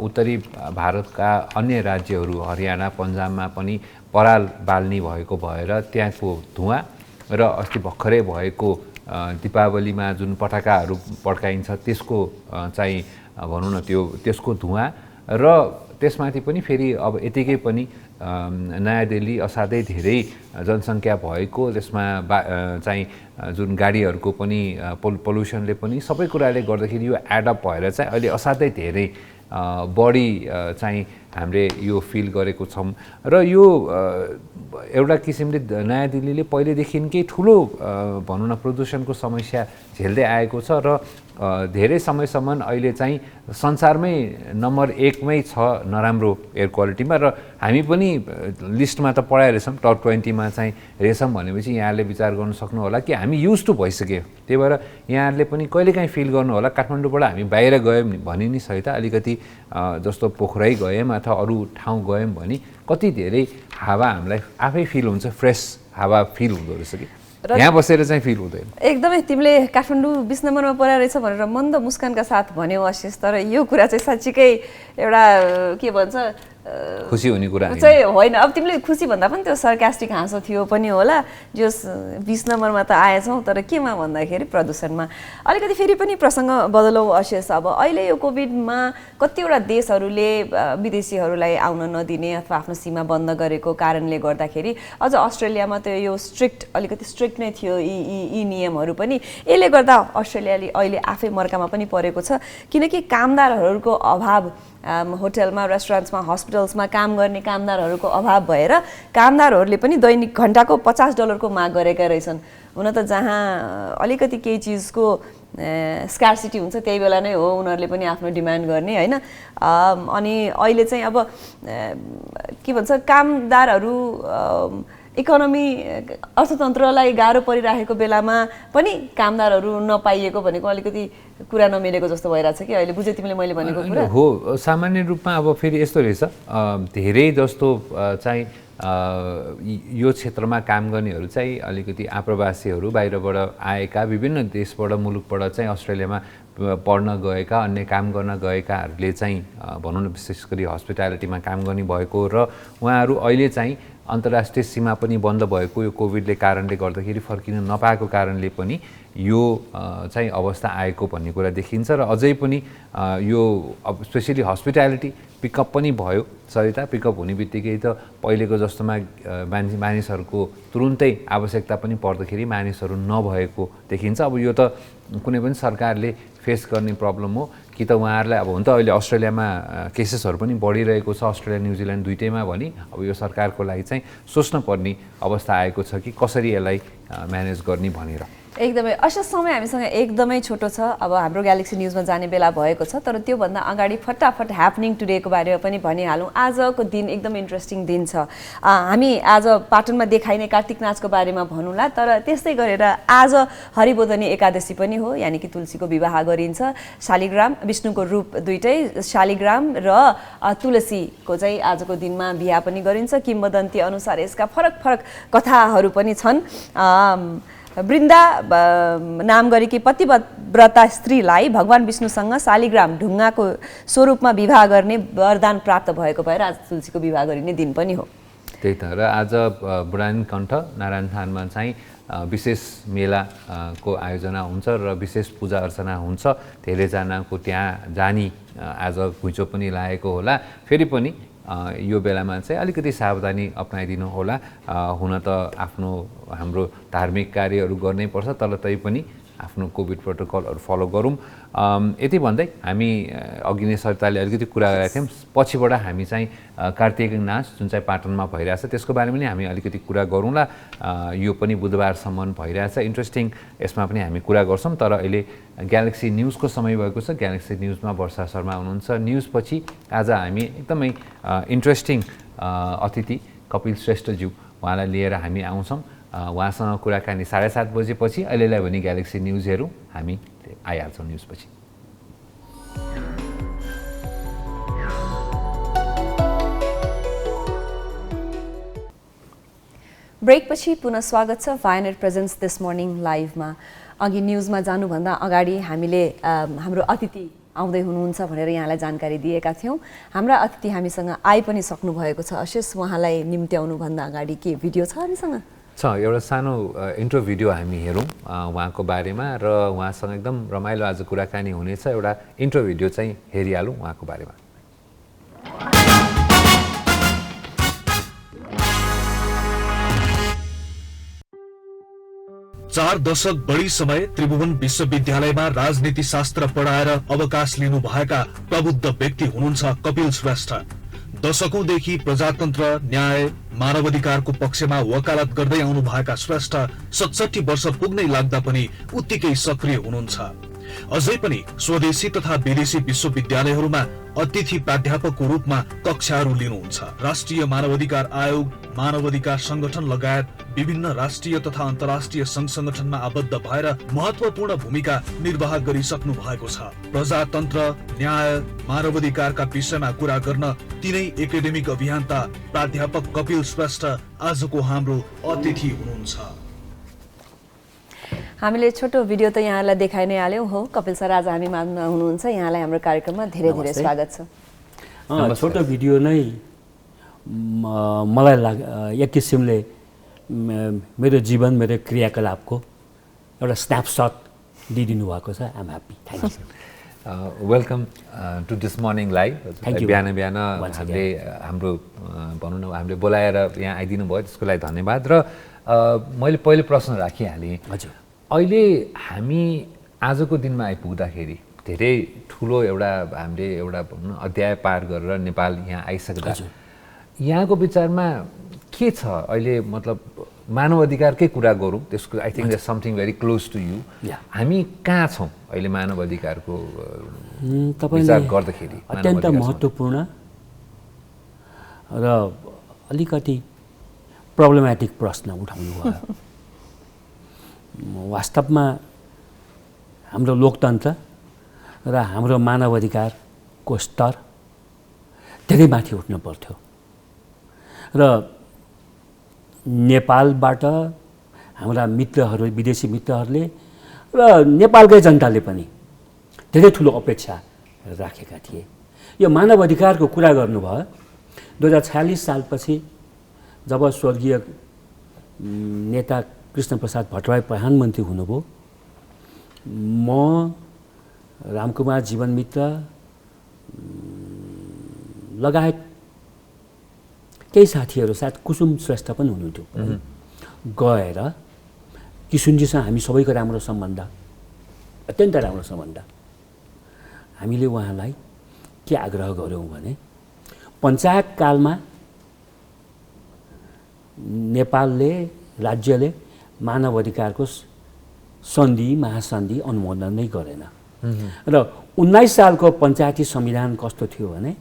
उत्तरी भारतका अन्य राज्यहरू हरियाणा पन्जाबमा पनि पराल बाल्ने भएको भएर त्यहाँको धुवाँ र अस्ति भर्खरै भएको दीपावलीमा जुन पटाकाहरू पड्काइन्छ त्यसको चाहिँ भनौँ न त्यसको धुवाँ, र त्यसमाथि पनि फेरि अब यतिकै पनि नयाँ दिल्ली असाध्यै धेरै जनसङ्ख्या भएको, त्यसमा चाहिँ जुन गाडीहरूको पनि पोल्युसनले पनि सबै कुराले गर्दाखेरि यो एडअप भएर चाहिँ अहिले असाध्यै धेरै बढी चाहिँ हामीले यो फिल गरेको छौँ। र यो एउटा किसिमले नयाँ दिल्लीले पहिलेदेखिकै ठुलो भनौँ न प्रदूषणको समस्या झेल्दै आएको छ र धेरै समयसम्म अहिले चाहिँ संसारमै नम्बर 1 मै छ नराम्रो एयर क्वालिटीमा, र हामी पनि लिस्टमा त पढाइरहेछौँ, टप 20 मा चाहिँ रहेछौँ भनेपछि यहाँले विचार गर्न सक्नु होला कि हामी युज टु भइसक्यो। त्यही भएर यहाँहरूले पनि कहिलेकाहीँ फिल गर्नु होला काठमाडौँबाट हामी बाहिर गयौँ भने नि सहित अलिकति जस्तो पोखरै गयौँ अथवा अरू ठाउँ गयौँ भने कति धेरै हावा हामीलाई आफै फिल हुन्छ, फ्रेस हावा फिल हुँदो रहेछ कि यहाँ बसेर चाहिँ फिल हुँदैन। एकदमै तिमीले काठमाडौँ 20 नम्बरमा परेको रहेछ भनेर मन्द मुस्कानका साथ भन्यौ अशेष, तर यो कुरा चाहिँ साँच्चीकै एउटा के भन्छ खुसी हुने कुरा चाहिँ होइन। अब तिमीले खुसी भन्दा पनि त्यो सर्कास्टिक हाँसो थियो पनि होला, जो 20 नम्बरमा त आएछौँ, तर केमा भन्दाखेरि प्रदूषणमा। अलिकति फेरि पनि प्रसङ्ग बदलौँ अशेष, अब अहिले यो कोभिडमा कतिवटा देशहरूले विदेशीहरूलाई आउन नदिने अथवा आफ्नो सीमा बन्द गरेको कारणले गर्दाखेरि अझ अस्ट्रेलियामा त यो अलिकति स्ट्रिक्ट नै थियो यी नियमहरू पनि, यसले गर्दा अस्ट्रेलियाले अहिले आफै मर्कामा पनि परेको छ, किनकि कामदारहरूको अभाव, होटलमा, रेस्टुरेन्ट्समा, हस्पिटल्समा काम गर्ने कामदारहरूको अभाव भएर कामदारहरूले पनि दैनिक घन्टाको $50 माग गरेका रहेछन्। हुन त जहाँ अलिकति केही चिजको स्कार्सिटी हुन्छ त्यही बेला नै हो उनीहरूले पनि आफ्नो डिमान्ड गर्ने, होइन? अनि अहिले चाहिँ अब के भन्छ, कामदारहरू इकोनोमी अर्थतन्त्रलाई गाह्रो परिरहेको बेलामा पनि कामदारहरू नपाइएको भनेको अलिकति कुरा नमिलेको जस्तो भइरहेछ कि अहिले। बुझ्यौ तिमीले मैले भनेको कुरा? हो, सामान्य रूपमा अब फेरि यस्तो रहेछ, धेरै जस्तो चाहिँ यो क्षेत्रमा काम गर्नेहरू चाहिँ अलिकति आप्रवासीहरू बाहिरबाट आएका विभिन्न देशबाट मुलुकबाट चाहिँ अस्ट्रेलियामा पढ्न गएका, अन्य काम गर्न गएकाहरूले चाहिँ भनौँ न विशेष गरी हस्पिटालिटीमा काम गर्ने भएको, र उहाँहरू अहिले चाहिँ अन्तर्राष्ट्रिय सीमा पनि बन्द भएको यो कोभिडले कारणले गर्दाखेरि फर्किन नपाएको कारणले पनि यो चाहिँ अवस्था आएको भन्ने कुरा देखिन्छ। र अझै पनि यो स्पेसली हस्पिटालिटी पिकअप पनि भयो सरिता, पिकअप हुने बित्तिकै त पहिलेको जस्तोमा मानिसहरूको तुरुन्तै आवश्यकता पनि पर्दाखेरि मानिसहरू नभएको देखिन्छ। अब यो त कुनै पनि सरकारले फेस गर्ने प्रब्लम हो कि त उहाँहरूलाई, अब हुन त अहिले अस्ट्रेलियामा केसेसहरू पनि बढिरहेको छ, अस्ट्रेलिया न्युजिल्यान्ड दुइटैमा भने अब यो सरकारको लागि चाहिँ सोच्न पर्ने अवस्था आएको छ कि कसरी यसलाई म्यानेज गर्ने भनेर। एकदमै अशेष, समय हामीसँग एकदमै छोटो छ, अब हाम्रो ग्यालेक्सी न्युजमा जाने बेला भएको छ, तर त्योभन्दा अगाडि फटाफट ह्यापनिङ टुडेको बारेमा पनि भनिहालौँ। आजको दिन एकदम इन्ट्रेस्टिङ दिन छ। हामी आज पाटनमा देखाइने कार्तिक नाचको बारेमा भनौँला, तर त्यस्तै गरेर आज हरिबोधनी एकादशी पनि हो, यानि कि तुलसीको विवाह गरिन्छ। शालिग्राम, विष्णुको रूप दुइटै, शालिग्राम र तुलसीको चाहिँ आजको दिनमा बिहा पनि गरिन्छ। किम्वदन्ती अनुसार यसका फरक फरक कथाहरू पनि छन्। वृन्दा नाम गरेकी पतिव्रता स्त्रीलाई भगवान विष्णुसँग शालिग्राम ढुङ्गाको स्वरूपमा विवाह गर्ने वरदान प्राप्त भएको भएर आज तुलसीको विवाह गरिने दिन पनि हो। त्यही त र आज बुढानी कण्ठ नारायण थानमा चाहिँ विशेष मेला को आयोजना हुन्छ र विशेष पूजा अर्चना हुन्छ। धेरैजनाको त्यहाँ जानी आज घुइँचो पनि लागेको होला। फेरि पनि यो बेलामा चाहिँ अलिकति सावधानी अपनाइदिनु होला। हुन त हाम्रो धार्मिक कार्यहरू गर्नै पर्छ, तर तैपनि आफ्नो कोभिड प्रोटोकलहरू फलो गरौँ। यति भन्दै हामी अघि नै सरिताले अलिकति कुरा गरेका थियौँ, पछिबाट हामी चाहिँ कार्तिक नाच जुन चाहिँ पाटनमा भइरहेछ त्यसको बारेमा पनि हामी अलिकति कुरा गरौँला। यो पनि बुधबारसम्म भइरहेछ, इन्ट्रेस्टिङ, यसमा पनि हामी कुरा गर्छौँ। तर अहिले ग्यालेक्सी न्युजको समय भएको छ। ग्यालेक्सी न्युजमा वर्षा शर्मा हुनुहुन्छ। न्युजपछि आज हामी एकदमै इन्ट्रेस्टिङ अतिथि कपिल श्रेष्ठज्यू उहाँलाई लिएर हामी आउँछौँ। उहाँसँग कुराकानी 7:30 बजेपछि। अहिलेलाई भने ग्यालेक्सी न्युज हेरौँ, हामी आइहाल्छौँ न्युजपछि। ब्रेकपछि पुनः स्वागत छ भायनेट प्रेजेन्ट्स दिस मर्निङ लाइभमा। अघि न्युजमा जानुभन्दा अगाडि हामीले हाम्रो अतिथि आउँदै हुनुहुन्छ भनेर यहाँलाई जानकारी दिएका थियौँ। हाम्रा अतिथि हामीसँग आइ पनि सक्नु भएको छ। अशेष उहाँलाई निम्त्याउनुभन्दा अगाडि के भिडियो छ हामीसँग? एउटा सानो इन्ट्रो भिडियो हामी हेरौँ उहाँको बारेमा र उहाँसँग एकदम रमाइलो आज कुराकानी हुनेछ। एउटा इन्ट्रो भिडियो चाहिँ हेरिहालौँ उहाँको बारेमा। 4 दशक बढी समय त्रिभुवन विश्वविद्यालयमा राजनीति शास्त्र पढाएर अवकाश लिनुभएका प्रबुद्ध व्यक्ति हुनुहुन्छ कपिल श्रेष्ठ। दशकौंदेखि प्रजातन्त्र, न्याय, मानवाधिकारको पक्षमा वकालत गर्दै आउनुभएका श्रेष्ठ 67 वर्ष पुग्नै लाग्दा पनि उत्तिकै सक्रिय हुनुहुन्छ। अझै पनि स्वदेशी तथा विदेशी विश्वविद्यालयहरूमा अतिथि प्राध्यापकको रूपमा कक्षाहरू लिनुहुन्छ। राष्ट्रिय मानवाधिकार आयोग, मानवाधिकार संगठन लगायत विभिन्न राष्ट्रिय तथा अन्तर्राष्ट्रिय संघ संगठनमा आबद्ध भएर महत्वपूर्ण भूमिका निर्वाह गरिसक्नु भएको छ। प्रजातन्त्र, न्याय, मानवाधिकारका विषयमा कुरा गर्न तिनै एकाडेमिक अभियन्ता प्राध्यापक कपिल श्रेष्ठ आजको हाम्रो अतिथि हुनुहुन्छ। हामीले छोटो भिडियो त यहाँलाई देखाइ नै हाल्यौँ हो। कपिल सर आज हामी माझमा हुनुहुन्छ, यहाँलाई हाम्रो कार्यक्रममा धेरै धेरै स्वागत छ। छोटो भिडियो नै मलाई एक किसिमले मेरो जीवन, मेरो क्रियाकलापको एउटा स्न्यापसट दिइदिनु भएको छ। I'm happy. Thank you. Welcome to this morning live. बिहान बिहान हामीले हाम्रो भनौँ न हामीले बोलाएर यहाँ आइदिनु भयो, त्यसको लागि धन्यवाद। र मैले पहिले प्रश्न राखिहालेँ। हजुर, अहिले हामी आजको दिनमा आइपुग्दाखेरि धेरै ठुलो हामीले एउटा भनौँ न अध्याय पार गरेर नेपाल यहाँ आइसक्दा यहाँको विचारमा के छ अहिले? मतलब मानव अधिकारकै कुरा गरौँ, त्यसको I think something very close to you. हामी कहाँ छौँ अहिले मानव अधिकारको विचार गर्दाखेरि? अत्यन्त महत्त्वपूर्ण र अलिकति प्रब्लमेटिक प्रश्न उठाउनु भयो। वास्तवमा हाम्रो लोकतन्त्र र हाम्रो मानव अधिकारको स्तर धेरै माथि उठ्नु पर्थ्यो र नेपालबाट हाम्रा मित्रहरू, विदेशी मित्रहरूले र नेपालकै जनताले पनि धेरै ठुलो अपेक्षा राखेका थिए। यो मानव अधिकारको कुरा गर्नुभयो। 2046 सालपछि जब स्वर्गीय नेता कृष्णप्रसाद भट्टराई प्रधानमन्त्री हुनुभयो, म रामकुमार जीवनमित्र लगायत केही साथीहरू, साथ कुसुम श्रेष्ठ पनि हुनुहुन्थ्यो, गएर किशुनजीसँग हामी सबैको राम्रो सम्बन्ध, अत्यन्त राम्रो सम्बन्ध। हामीले उहाँलाई के आग्रह गऱ्यौँ भने पञ्चायत कालमा नेपालले, राज्यले मानव अधिकारको सन्धि, महासन्धि अनुमोदन नै गरेन र 19 सालको पञ्चायती संविधान कस्तो थियो भने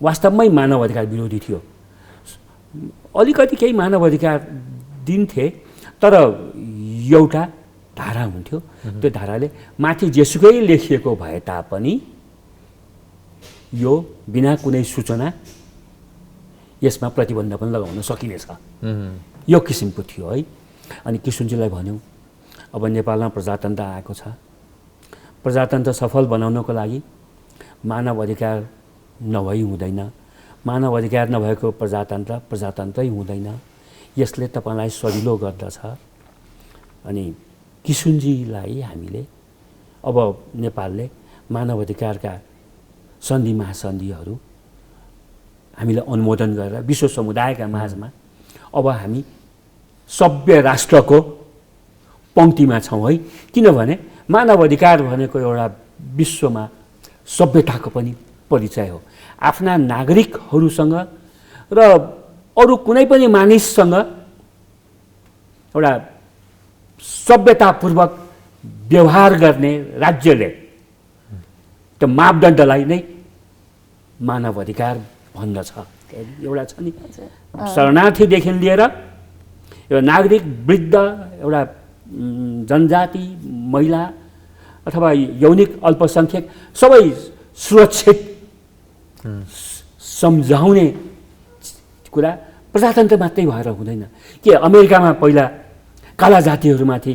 वास्तवमै मानव अधिकार विरोधी थियो। अलिकति केही मानव अधिकार दिन्थे, तर एउटा धारा हुन्थ्यो, त्यो धाराले माथि जेसुकै लेखिएको भए तापनि यो बिना कुनै सूचना यसमा प्रतिबन्ध पनि लगाउन सकिनेछ, यो किसिमको थियो है। अनि किशुनजीलाई भन्यौँ अब नेपालमा प्रजातन्त्र आएको छ, प्रजातन्त्र सफल बनाउनको लागि मानव अधिकार नभई हुँदैन, मानव अधिकार नभएको प्रजातन्त्रै हुँदैन, यसले तपाईँलाई सजिलो गर्दछ। अनि किशुनजीलाई हामीले अब नेपालले मानव अधिकारका सन्धि महासन्धिहरू हामीले अनुमोदन गरेर विश्व समुदायका माझमा अब हामी सभ्य राष्ट्रको पङ्क्तिमा छौँ है। किनभने मानव अधिकार भनेको एउटा विश्वमा सभ्यताको पनि परिचय हो। आफ्ना नागरिकहरूसँग र अरू कुनै पनि मानिससँग एउटा सभ्यतापूर्वक व्यवहार गर्ने राज्यले त्यो मापदण्डलाई नै मानव अधिकार भन्दछ। एउटा छ नि शरणार्थीदेखि लिएर एउटा नागरिक, वृद्ध, एउटा जनजाति, महिला अथवा यौनिक अल्पसङ्ख्यक सबै सुरक्षित सम्झाउने कुरा प्रजातन्त्र मात्रै भएर हुँदैन। के अमेरिकामा पहिला काला जातिहरूमाथि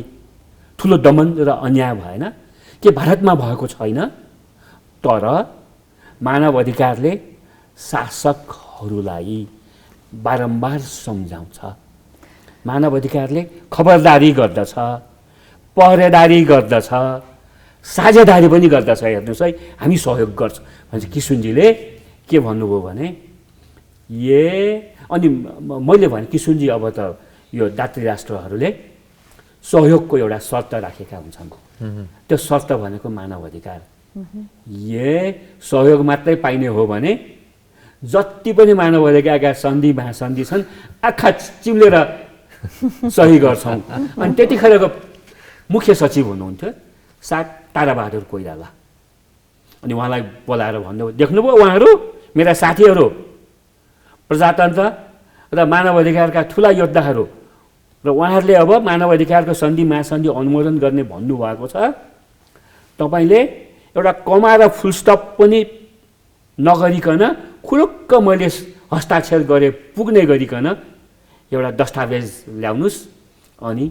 ठुलो दमन र अन्याय भएन? के भारतमा भएको छैन? तर मानव अधिकारले शासकहरूलाई बारम्बार सम्झाउँछ। मानव अधिकारले खबरदारी गर्दछ, पहरेदारी गर्दछ, साझेदारी पनि गर्दछ। हेर्नुहोस् है, हामी सहयोग गर्छ भन्छ किशुनजीले के भन्नुभयो भने अनि मैले भने किशुनजी अब त यो दात्री राष्ट्रहरूले सहयोगको एउटा शर्त राखेका हुन्छन्। त्यो शर्त भनेको मानव अधिकार। सहयोग मात्रै पाइने हो भने जति पनि मानव अधिकारका सन्धि महासन्धि छन् आँखा चिम्लेर सही गर्छौँ। अनि त्यतिखेरको मुख्य सचिव हुनुहुन्थ्यो ताराबहादुर कोइराला। अनि उहाँलाई बोलाएर भन्नुभयो, देख्नुभयो उहाँहरू मेरा साथीहरू प्रजातन्त्र र मानव अधिकारका ठुला योद्धाहरू, र उहाँहरूले अब मानव अधिकारको सन्धि महासन्धि अनुमोदन गर्ने भन्नुभएको छ। तपाईँले एउटा कमा र फुलस्टप पनि नगरिकन खुरुक्क मैले हस्ताक्षर गरे पुग्ने गरिकन एउटा दस्तावेज ल्याउनुहोस्। अनि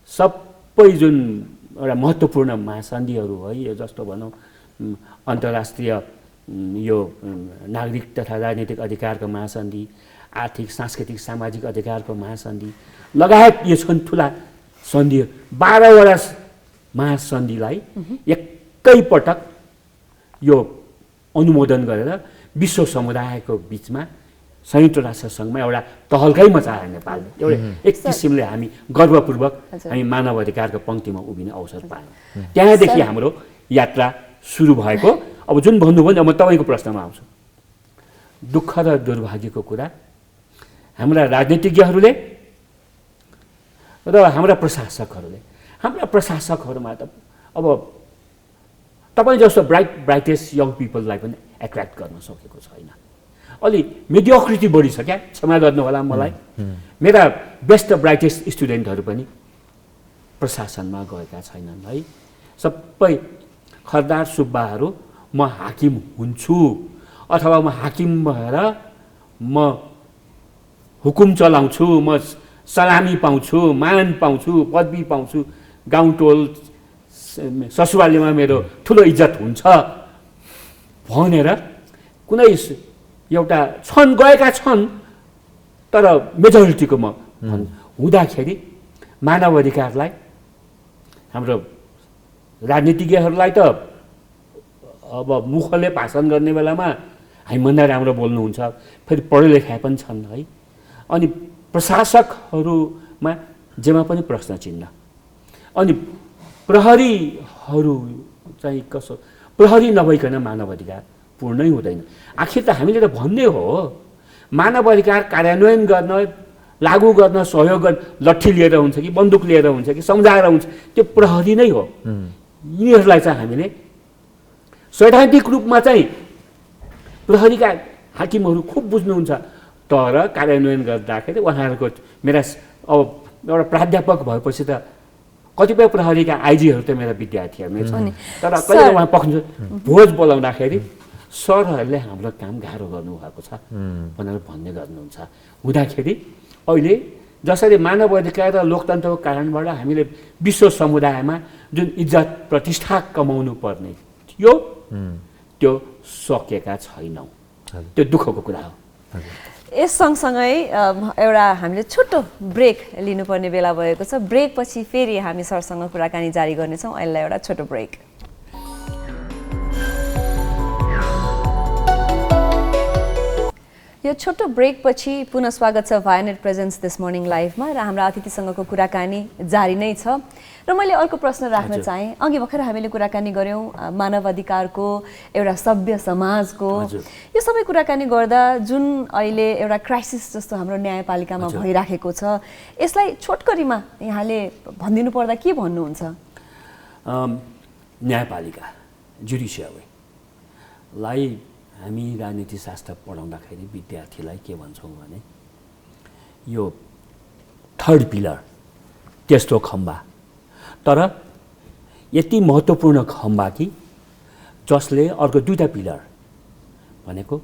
सबै जुन एउटा महत्त्वपूर्ण महासन्धिहरू है, यो जस्तो भनौँ अन्तर्राष्ट्रिय यो नागरिक तथा राजनीतिक अधिकारको महासन्धि, आर्थिक सांस्कृतिक सामाजिक अधिकारको महासन्धि लगायत यो छन् ठुला सन्धि, 12वटा महासन्धिलाई एकैपटक यो अनुमोदन गरेर विश्व समुदायको बिचमा संयुक्त राष्ट्र सङ्घमा एउटा तहल्कै मचायो नेपालले। एउटा एक किसिमले हामी गर्वपूर्वक हामी मानव अधिकारको पङ्क्तिमा उभिने अवसर पायौँ। त्यहाँदेखि हाम्रो यात्रा सुरु भएको। अब जुन भन्नुभयो नि, अब म तपाईँको प्रश्नमा आउँछु। दुःख र दुर्भाग्यको कुरा हाम्रा राजनीतिज्ञहरूले र हाम्रा प्रशासकहरूमा त अब तपाईँ जस्तो ब्राइटेस्ट यङ पिपललाई पनि एट्र्याक्ट गर्न सकेको छैन। अलि मिडियोक्रिटी बढी छ क्या, क्षमा गर्नु होला मलाई। मेरा बेस्ट ब्राइटेस्ट स्टुडेन्टहरू पनि प्रशासनमा गएका छैनन् है। सबै खरदार सुब्बाहरू म हाकिम हुन्छु अथवा म हाकिम भएर म हुकुम चलाउँछु, म सलामी पाउँछु, मान पाउँछु, पदवी पाउँछु, गाउँटोल ससुरालीमा मेरो ठुलो इज्जत हुन्छ भनेर कुनै एउटा गएका छन्। तर मेजोरिटीको म हुँदाखेरि मानव अधिकारलाई हाम्रो राजनीतिज्ञहरूलाई त अब मुखले भाषण गर्ने बेलामा हामीभन्दा राम्रो बोल्नुहुन्छ, फेरि पढे लेखाए पनि छन् है। अनि प्रशासकहरूमा जेमा पनि प्रश्न चिन्ह। अनि प्रहरीहरू चाहिँ कसो, प्रहरी नभइकन मानव अधिकार पूर्णै हुँदैन। आखिर त हामीले त भन्ने हो मानव अधिकार कार्यान्वयन गर्न, लागू गर्न, सहयोग गर्न लट्ठी लिएर हुन्छ कि बन्दुक लिएर हुन्छ कि सम्झाएर हुन्छ, त्यो प्रहरी नै हो। यिनीहरूलाई चाहिँ हामीले सैद्धान्तिक रूपमा चाहिँ प्रहरीका हाकिमहरू खुब बुझ्नुहुन्छ, तर कार्यान्वयन गर्दाखेरि उहाँहरूको मेरा अब एउटा प्राध्यापक भएपछि त कतिपय प्रहरीका आइजीहरू त मेरा विद्यार्थीहरू नै छन्। तर कहिले उहाँ पक्ष भोज बोलाउँदाखेरि सरहरूले हाम्रो काम गाह्रो गर्नुभएको छ भनेर भन्ने गर्नुहुन्छ। हुँदाखेरि अहिले जसरी मानव अधिकार र लोकतन्त्रको कारणबाट हामीले विश्व समुदायमा जुन इज्जत प्रतिष्ठा कमाउनु पर्ने थियो त्यो सकेका छैनौँ। त्यो दुःखको कुरा हो। यस सँगसँगै एउटा हामीले छोटो ब्रेक लिनुपर्ने बेला भएको छ। ब्रेकपछि फेरि हामी सरसँग कुराकानी जारी गर्नेछौँ। अहिले एउटा छोटो ब्रेक। यो छोटो ब्रेकपछि पुनः स्वागत छ भायोनेट प्रेजेन्स दिस मर्निङ लाइभमा र हाम्रा अतिथिसँगको कुराकानी जारी नै छ। र मैले अर्को प्रश्न राख्न चाहेँ। अघि भर्खर हामीले कुराकानी गऱ्यौँ मानव अधिकारको, एउटा सभ्य समाजको। यो सबै कुराकानी गर्दा जुन अहिले एउटा क्राइसिस जस्तो हाम्रो न्यायपालिकामा भइराखेको छ, यसलाई छोटकरीमा यहाँले भनिदिनु पर्दा के भन्नुहुन्छ? न्यायपालिका जुडिसियरीलाई हामी राजनीतिशास्त्र पढाउँदाखेरि विद्यार्थीलाई के भन्छौँ भने यो थर्ड पिलर, तेस्रो खम्बा, तर यति महत्त्वपूर्ण खम्बा कि जसले अर्को दुईटा पिलर भनेको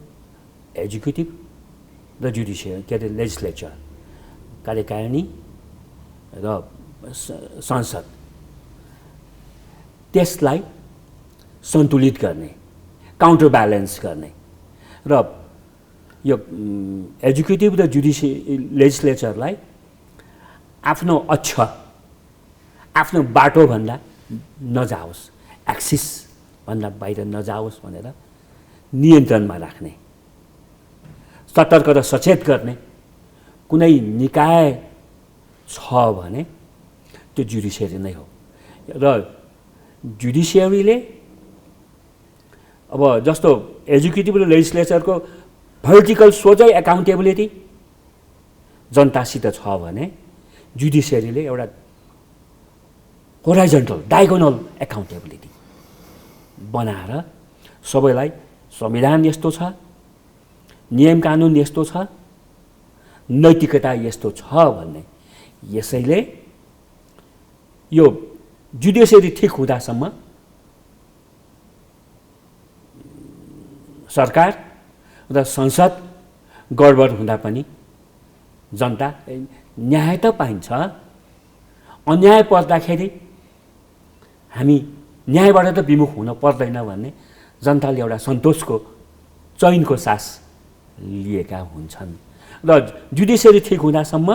एजुकेटिभ र जुडिसियल, के अरे लेजिस्लेचर, कार्यकारिणी र संसद, त्यसलाई सन्तुलित गर्ने, काउन्टर ब्यालेन्स गर्ने र यो एजुकेटिभ र लेजिस्लेचरलाई आफ्नो अक्ष, आफ्नो बाटोभन्दा नजाओस्, एक्सिसभन्दा बाहिर नजाओस् भनेर नियन्त्रणमा राख्ने, सतर्क र सचेत गर्ने कुनै निकाय छ भने त्यो जुडिसियरी नै हो। र जुडिसियरीले अब जस्तो एजुकेटिभ र लेजिस्लेचरको भर्टिकल सोझै एकाउन्टेबिलिटी जनतासित छ भने जुडिसियरीले एउटा होराइजन्टल, डायगोनल एकाउन्टेबिलिटी बनाएर सबैलाई संविधान यस्तो छ, नियम कानुन यस्तो छ, नैतिकता यस्तो छ भन्ने। यसैले यो जुडिसियरी ठिक हुँदासम्म सरकार र संसद गडबड हुँदा पनि जनता न्याय त पाइन्छ, अन्याय पर्दाखेरि हामी न्यायबाट त विमुख हुन पर्दैन भन्ने जनताले एउटा सन्तोषको, चैनको सास लिएका हुन्छन्। र जुडिसियरी ठिक हुँदासम्म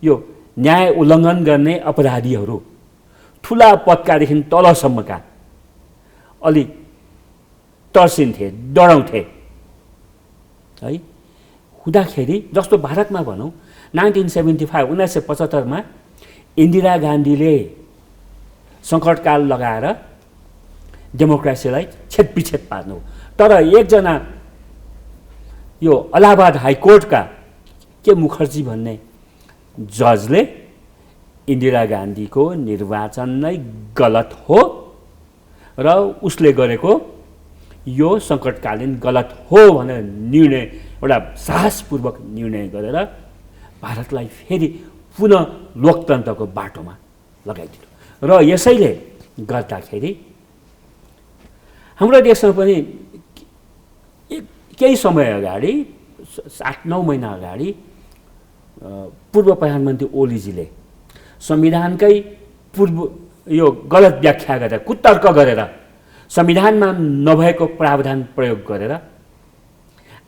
यो न्याय उल्लङ्घन गर्ने अपराधीहरू ठुला पदकादेखि तलसम्मका अलि तर्सिन्थे, डराउँथे है। हुँदाखेरि जस्तो भारतमा भनौँ 1975 मा इन्दिरा गान्धीले सङ्कटकाल लगाएर डेमोक्रेसीलाई छेदविच्छेद पार्नु। तर एकजना यो इलाहाबाद हाइकोर्टका के मुखर्जी भन्ने जजले इन्दिरा गान्धीको निर्वाचन नै गलत हो र उसले गरेको यो सङ्कटकालीन गलत हो भनेर निर्णय, एउटा साहसपूर्वक निर्णय गरेर भारतलाई फेरि पुनः लोकतन्त्रको बाटोमा लगाइदिनु। र यसैले गर्दाखेरि हाम्रो देशमा पनि केही समय अगाडि, 8-9 महिना अगाडि पूर्व प्रधानमन्त्री ओलीजीले संविधानकै यो गलत व्याख्या गरेर, कुतर्क गरेर, संविधानमा नभएको प्रावधान प्रयोग गरेर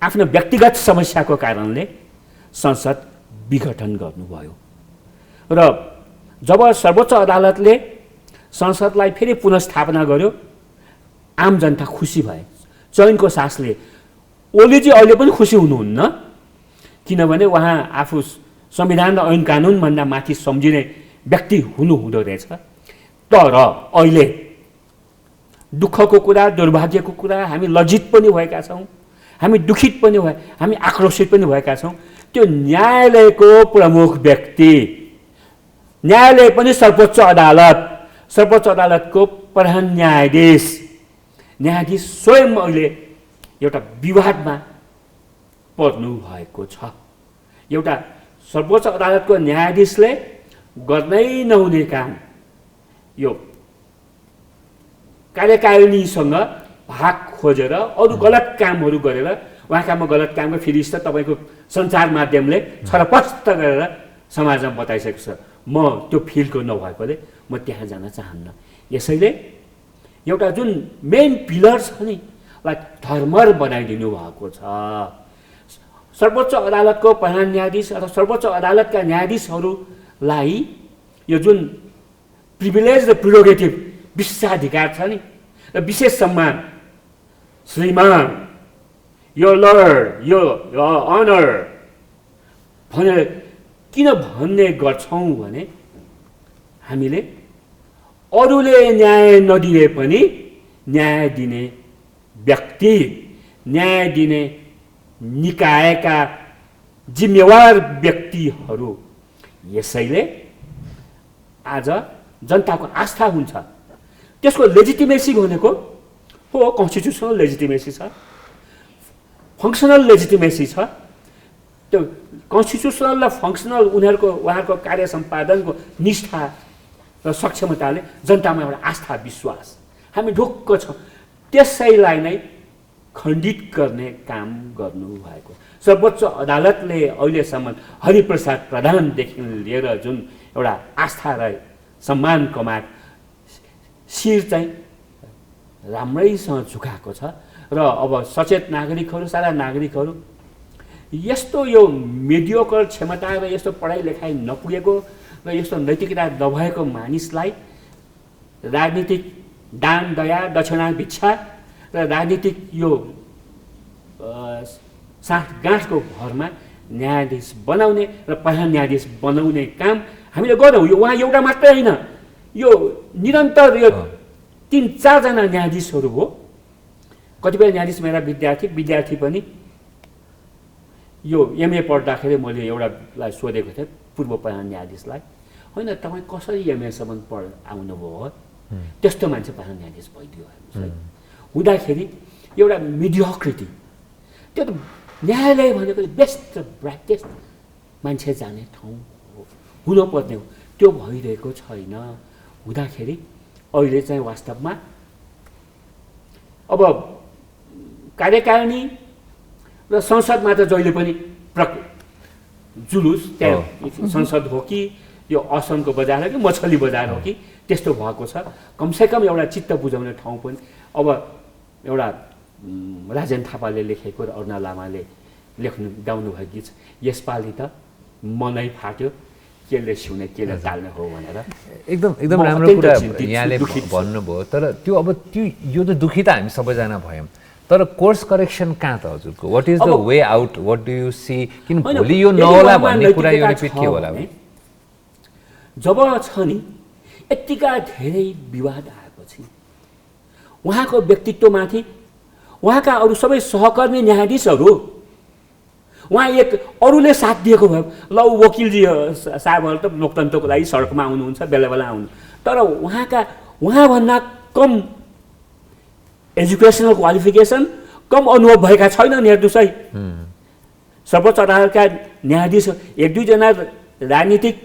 आफ्नो व्यक्तिगत समस्याको कारणले संसद विघटन गर्नुभयो। र जब सर्वोच्च अदालतले संसदलाई फेरि पुनर्स्थापना गर्यो, आम जनता खुसी भए, चैनको सासले। ओलीजी अहिले पनि खुसी हुनुहुन्न, किनभने उहाँ आफू संविधान र ऐन कानुनभन्दा माथि सम्झिने व्यक्ति हुनुहुँदो रहेछ। तर अहिले दुःखको कुरा, दुर्भाग्यको कुरा, हामी लज्जित पनि भएका छौँ, हामी दुखित पनि हामी आक्रोशित पनि भएका छौँ। त्यो न्यायालयको प्रमुख व्यक्ति, न्यायालय पनि सर्वोच्च अदालतको प्रधान न्यायाधीश स्वयं अहिले एउटा विवादमा पर्नु भएको छ। एउटा सर्वोच्च अदालतको न्यायाधीशले गर्नै नहुने काम यो कार्यकारिणीसँग भाग खोजेर अरू गलत कामहरू गरेर, उहाँकामा गलत कामको फिरिस्त तपाईँको सञ्चार माध्यमले छरपष्ट गरेर समाजमा बताइसकेको छ। म त्यो फिल्डको नभएकोले म त्यहाँ जान चाहन्न। यसैले एउटा जुन मेन पिलर छ नि, लाई धर्मर बनाइदिनु भएको छ। सर्वोच्च अदालतको प्रधान न्यायाधीश अथवा सर्वोच्च अदालतका न्यायाधीशहरूलाई यो जुन प्रिभिलेज र प्रिरोगेटिभ विशेषाधिकार छ नि र विशेष सम्मान श्रीमान यो लर्ड यो अनर भनेर किन भन्ने गर्छौँ भने हामीले अरूले न्याय नदिए पनि न्याय दिने व्यक्ति न्याय दिने निकायका जिम्मेवार व्यक्तिहरू यसैले आज जनताको आस्था हुन्छ। त्यसको लेजिटिमेसी भनेको हो कन्स्टिट्युसनल लेजिटिमेसी छ, फङ्सनल लेजिटिमेसी छ। त्यो कन्स्टिट्युसनल र फङ्सनल उहाँहरूको कार्य सम्पादनको निष्ठा र सक्षमताले जनतामा एउटा आस्था विश्वास हामी ढुक्क छौँ। त्यसैलाई नै खण्डित गर्ने काम गर्नुभएको सर्वोच्च अदालतले अहिलेसम्म हरिप्रसाद प्रधानदेखि लिएर जुन एउटा आस्था र सम्मान कमाएको शिर चाहिँ राम्रैसँग झुकाएको छ र अब सचेत नागरिकहरू सारा नागरिकहरू यस्तो यो मिडियोकर क्षमता र यस्तो पढाइ लेखाइ नपुगेको र यस्तो नैतिकता नभएको मानिसलाई राजनीतिक दान दया दक्षिणा भिक्षा र राजनीतिक यो साँठगाँठको भरमा न्यायाधीश बनाउने र प्रधान न्यायाधीश बनाउने काम हामीले गरौँ। यो उहाँ एउटा मात्रै होइन, यो निरन्तर यो 3-4 जना न्यायाधीशहरू हो। कतिपय न्यायाधीश मेरा विद्यार्थी पनि यो एमए पढ्दाखेरि मैले एउटालाई सोधेको थिएँ पूर्व प्रधान न्यायाधीशलाई, होइन तपाईँ कसरी एमएसम्म आउनुभयो? त्यस्तो मान्छे प्रधान न्यायाधीश भइदियो हुँदाखेरि एउटा मिडियोक्रिटी। त्यो त न्यायालय भनेको बेस्ट ब्राइटेस्ट मान्छे जाने ठाउँ हुनुपर्ने हो, त्यो भइरहेको छैन हुँदाखेरि अहिले चाहिँ वास्तवमा अब कार्यकारिणी र संसदमा त जहिले पनि जुलुस त्यहाँ संसद हो कि यो असनको बजार हो कि मछली बजार हो कि त्यस्तो भएको छ। कमसेकम एउटा चित्त बुझाउने ठाउँ पनि अब एउटा राजेन थापाले लेखेको र अरुणा लामाले गाउनुभएको गीत यसपालि त मनै फाट्यो केले सिउने केले टाल्ने हो भनेर एकदम राम्रो कुरा यहाँले भन्नुभयो। तर त्यो अब त्यो यो त दुखी त हामी सबैजना भयौँ, तर कोर्स करेक्सन कहाँ त हजुरको? What is the way out? What do you see? किन भोलि यो नहोला भन्ने कुरा यो रिपिट के होला? जब छ नि यतिका धेरै विवाद आएपछि उहाँको व्यक्तित्वमाथि उहाँका अरू सबै सहकर्मी न्यायाधीशहरू उहाँ एक अरूले साथ दिएको भयो ल वकिलजी साहबहरू त लोकतन्त्रको लागि सडकमा आउनुहुन्छ बेला बेला आउनु, तर उहाँभन्दा कम एजुकेसनल क्वालिफिकेसन कम अनुभव भएका छैन हेर्नुहोस् है। सर्वोच्च अदालतका न्यायाधीश 1-2 जना राजनीतिक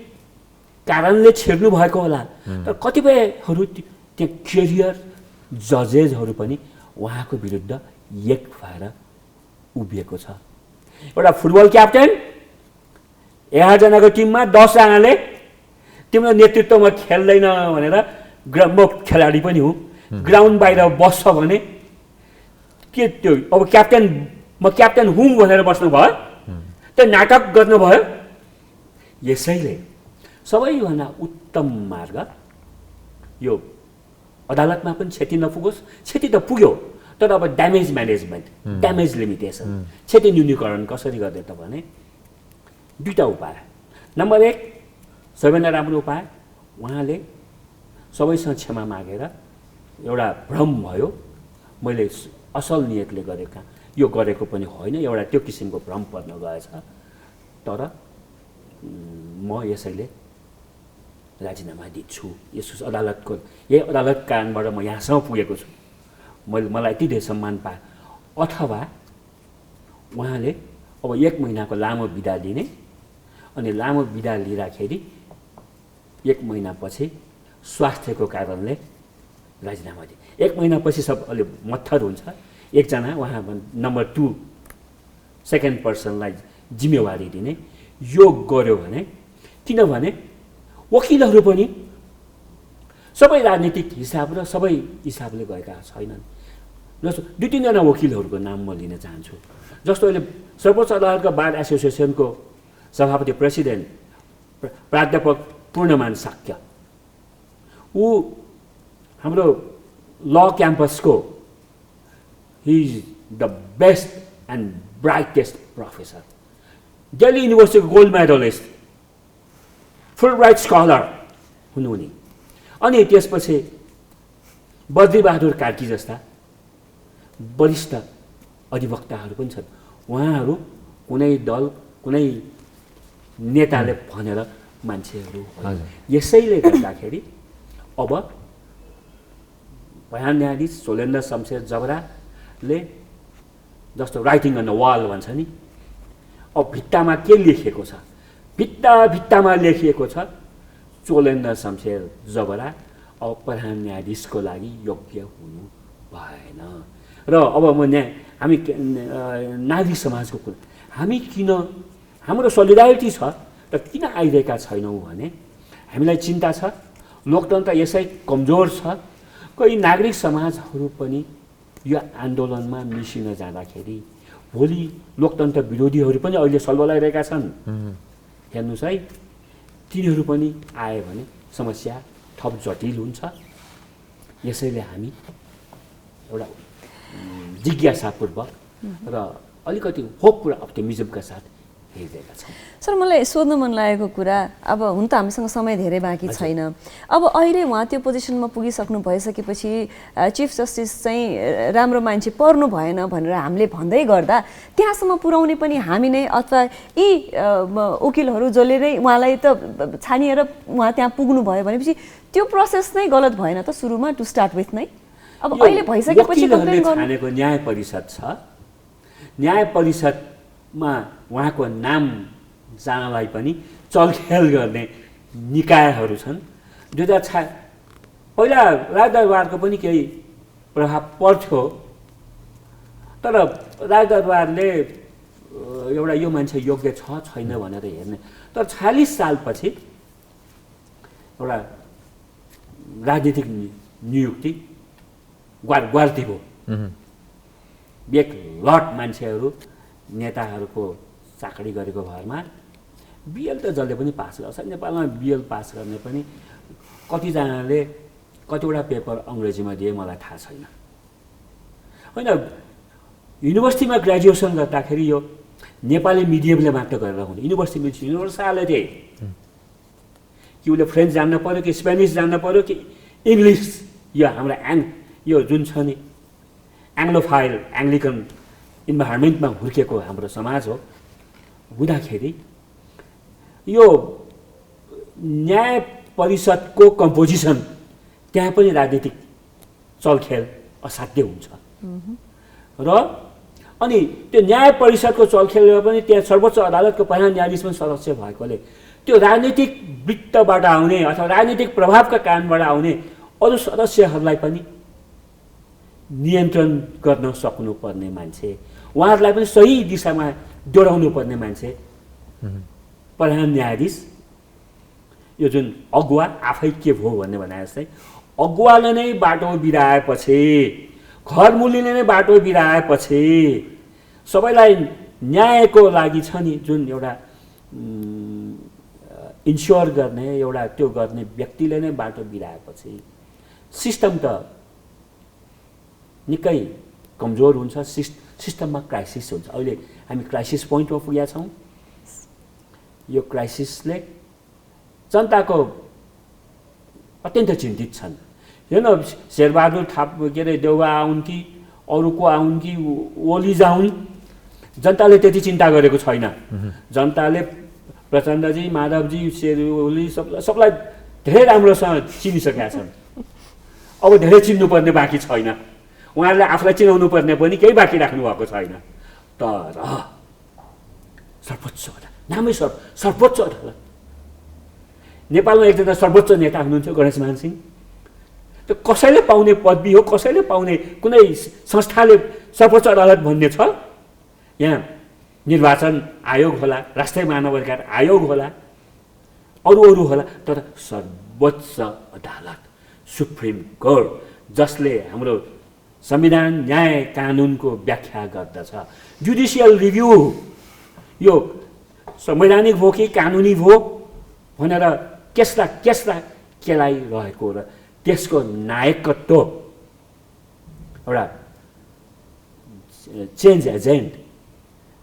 कारणले छिर्नु भएको होला, तर कतिपयहरू त्यो करियर जजेसहरू पनि उहाँको विरुद्ध एक भएर उभिएको छ। एउटा फुटबल क्याप्टेन 11 जनाको टिममा 10 जनाले तिम्रो नेतृत्वमा खेल्दैन भनेर म खेलाडी पनि हुँ ग्राउन्ड बाहिर बस्छ भने के त्यो अब म क्याप्टेन हुँ भनेर बस्नु भयो? त्यो नाटक गर्नुभयो। यसैले सबैभन्दा उत्तम मार्ग यो अदालतमा पनि क्षति नपुगोस्, क्षति त पुग्यो तर अब ड्यामेज म्यानेजमेन्ट, ड्यामेज लिमिटेसन, क्षति न्यूनीकरण कसरी गर्ने त भने 2टा उपाय। नम्बर 1 सबैभन्दा राम्रो उपाय उहाँले सबैसँग क्षमा मागेर एउटा भ्रम भयो मैले असल नियतले गरेको पनि होइन, एउटा त्यो किसिमको भ्रम पर्न गएछ, तर म यसैले राजीनामा दिन्छु। यस अदालतको यही अदालत कारणबाट म यहाँसम्म पुगेको छु, मलाई यति धेरै सम्मान पाएँ। अथवा उहाँले अब 1 महिनाको लामो बिदा लिने अनि लामो बिदा लिँदाखेरि 1 महिनापछि स्वास्थ्यको कारणले राजीनामा दिए। 1 महिनापछि सब अलि मत्थर हुन्छ। एकजना उहाँ नम्बर 2 सेकेन्ड पर्सनलाई जिम्मेवारी दिने यो गर्यो भने, किनभने वकिलहरू पनि सबै राजनीतिक हिसाब र सबै हिसाबले गएका छैनन्। जस्तो 2-3 जना वकिलहरूको नाम म लिन चाहन्छु। जस्तो अहिले सर्वोच्च अदालतका बार एसोसिएसनको सभापति प्रेसिडेन्ट प्राध्यापक पूर्णमान शाक्य, ऊ हाम्रो ल क्याम्पसको he is the best and brightest professor, Delhi युनिभर्सिटीको gold medallist, Fulbright scholar हुनु उनी। अनि त्यसपछि बद्रीबहादुर कार्की जस्ता वरिष्ठ अधिवक्ताहरू पनि छन्। उहाँहरू कुनै दल कुनै नेताले भनेर मान्छेहरू होइन। यसैले गर्दाखेरि अब प्रधान न्यायाधीश शैलेन्द्र शमशेर जबराले जस्तो राइटिङ अन द वाल भन्छ नि, अब भित्तामा के लेखिएको छ, भित्तामा लेखिएको छ शैलेन्द्र शमशेर जबरा अब प्रधान न्यायाधीशको लागि योग्य हुनु भएन। र अब म हामी नागरिक समाजको कुरा, हामी किन हाम्रो सोलिडारिटी छ र किन आइरहेका छैनौँ भने हामीलाई चिन्ता छ, लोकतन्त्र यसै कमजोर छ। कोही नागरिक समाजहरू पनि यो आन्दोलनमा मिसिन जाँदाखेरि भोलि लोकतन्त्र विरोधीहरू पनि अहिले सल्बलाइरहेका छन्। हेर्नुहोस् है, तिनीहरू पनि आए भने समस्या थप जटिल हुन्छ। यसैले हामी एउटा जिज्ञासापूर्वक र अलिकति होप र अप्टिमिजमका साथ हेरिरहेका छौँ। सर, मलाई सोध्न मन लागेको कुरा, अब हुन त हामीसँग समय धेरै बाँकी छैन। अब अहिले उहाँ त्यो पोजिसनमा पुगिसक्नु भइसकेपछि चिफ जस्टिस चाहिँ राम्रो मान्छे पर्नु भएन भनेर हामीले भन्दै गर्दा त्यहाँसम्म पुर्याउने पनि हामी नै, अथवा यी वकिलहरू जसले नै उहाँलाई त छानिएर उहाँ त्यहाँ पुग्नु भयो भनेपछि त्यो प्रोसेस नै गलत भएन त सुरुमा, टु स्टार्ट विथ नै? अब अहिले भइसकेपछि छानेको न्याय परिषद छ, न्याय परिषदमा उहाँको नाम जानलाई पनि चलखेल गर्ने निकायहरू छन्। पहिला राजदरबारको पनि केही प्रभाव पर्थ्यो, तर राजदरबारले एउटा यो मान्छे योग्य छ छैन भनेर हेर्ने। तर 46 सालपछि एउटा राजनीतिक नियुक्ति ग्वार्ती भयो। एक लट मान्छेहरू नेताहरूको चाकरी गरेको भरमा बिएल त जसले पनि पास गर्छ। नेपालमा बिएल पास गर्ने पनि कतिजनाले कतिवटा पेपर अङ्ग्रेजीमा दिए मलाई थाहा छैन। होइन, युनिभर्सिटीमा ग्रेजुएसन गर्दाखेरि यो नेपाली मिडियमले मात्र गरेर हुने, युनिभर्सिटी युनिभर्सालिटी कि उसले फ्रेन्च जान्न पऱ्यो कि स्पेनिस जान्न पऱ्यो कि इङ्ग्लिस, यो हाम्रो यो जुन छ नि एङ्ग्लोफाइल एङ्ग्लिकन इन्भाइरोमेन्टमा हुर्केको हाम्रो समाज हो, हुँदाखेरि यो न्याय परिषदको कम्पोजिसन त्यहाँ पनि राजनीतिक चलखेल असाध्य हुन्छ। र अनि त्यो न्याय परिषदको चलखेलमा पनि त्यहाँ सर्वोच्च अदालतको प्रधान न्यायाधीश पनि सदस्य भएकोले त्यो राजनीतिक वृत्तबाट आउने अथवा राजनीतिक प्रभावका कारणबाट आउने अरू सदस्यहरूलाई पनि नियन्त्रण गर्न सक्नुपर्ने मान्छे, उहाँहरूलाई पनि सही दिशामा डोराउनु पर्ने मान्छे प्रधान न्यायाधीश। यो जुन अगुवा आफै के भयो भन्ने भने जस्तै अगुवाले नै बाटो बिराएपछि, घर मुलीले नै बाटो बिराएपछि सबैलाई न्यायको लागि छ नि जुन एउटा इन्स्योर गर्ने एउटा त्यो गर्ने व्यक्तिले नै बाटो बिराएपछि सिस्टम त निकै कमजोर हुन्छ, सिस्टममा क्राइसिस हुन्छ। अहिले हामी क्राइसिस पोइन्टमा पुगेका छौँ। यो क्राइसिसले जनताको अत्यन्त चिन्तित छन्। हेर्नु, शेरबहादुर के अरे देउवा आउन् कि अरू को आउन् कि ओली जाउन्, जनताले त्यति चिन्ता गरेको छैन। जनताले प्रचण्डजी, माधवजी, शेर ओली सबलाई धेरै राम्रोसँग चिनिसकेका छन्। अब धेरै चिन्नुपर्ने बाँकी छैन। उहाँहरूले आफूलाई चिनाउनु पर्ने पनि केही बाँकी राख्नु भएको छैन। तर सर्वोच्च अदालत, नामै सर्वोच्च अदालत, नेपालमा एकजना सर्वोच्च नेता हुनुहुन्थ्यो गणेशमान सिंह। त्यो कसैले पाउने पदवी हो, कसैले पाउने कुनै संस्थाले सर्वोच्च अदालत भन्ने छ? यहाँ निर्वाचन आयोग होला, राष्ट्रिय मानवाधिकार आयोग होला, अरू होला, तर सर्वोच्च अदालत, सुप्रिम कोर्ट, जसले हाम्रो संविधान न्याय कानुनको व्याख्या गर्दछ। जुडिसियल रिभ्यू यो संवैधानिक हो कि कानुनी हो भनेर केसलाई केलाइरहेको र त्यसको नायकत्व एउटा चेन्ज एजेन्ट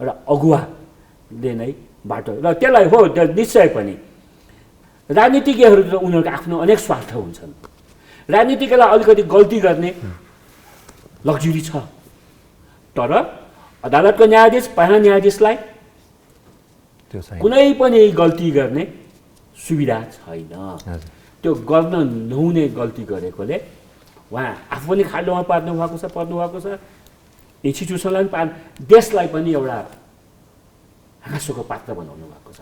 एउटा अगुवाले नै बाटो र त्यसलाई हो निश्चय पनि राजनीतिज्ञहरू त उनीहरूको आफ्नो अनेक स्वार्थ हुन्छन्। राजनीतिज्ञलाई अलिकति गल्ती गर्ने लग्जरी छ, तर अदालतको न्यायाधीश प्रधान न्यायाधीशलाई कुनै पनि गल्ती गर्ने सुविधा छैन। त्यो गर्न नहुने गल्ती गरेकोले उहाँ आफू पनि खाडोमा पर्नु भएको छ, इन्स्टिट्युसनलाई पनि देशलाई पनि एउटा हाँसोको पात्र बनाउनु भएको छ।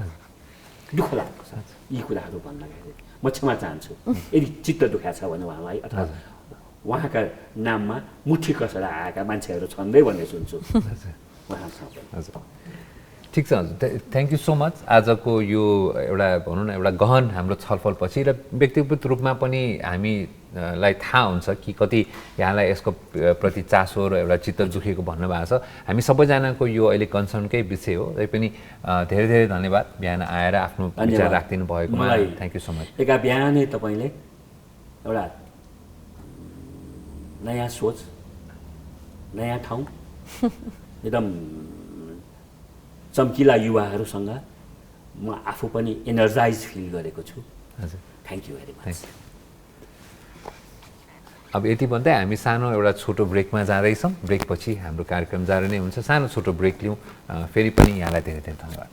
दुःख लागेको छ यी कुराहरू भन्दाखेरि म क्षमा चाहन्छु यदि चित्त दुखाएको छ भने उहाँलाई अथवा उहाँका नाममा मुठी कसेर आएका मान्छेहरू छन् भन्ने सुन्छु। ठिक छ हजुर, थ्याङ्क यू सो मच। आजको यो एउटा भनौँ न एउटा गहन हाम्रो छलफलपछि र व्यक्तिगत रूपमा पनि हामीलाई थाहा हुन्छ कि कति यहाँलाई यसको प्रति चासो र एउटा चित्त दुखेको भन्नुभएको छ। हामी सबैजनाको यो अहिले कन्सर्नकै विषय हो। तै पनि धेरै धेरै धन्यवाद बिहान आएर आफ्नो विचार राखिदिनु भएकोमा। Thank you so much. एका बिहानै तपाईँले एउटा नयाँ सोच, नयाँ ठाउँ, एकदम चम्किला युवाहरूसँग म आफू पनि एनर्जाइज फिल गरेको छु। हजुर, थ्याङ्क यू भेरी मच। अब यति भन्दै हामी सानो एउटा छोटो ब्रेकमा जाँदैछौँ। ब्रेकपछि हाम्रो कार्यक्रम जारी नै हुन्छ। सानो छोटो ब्रेक लिउँ, फेरि पनि यहाँलाई धेरै धेरै धन्यवाद।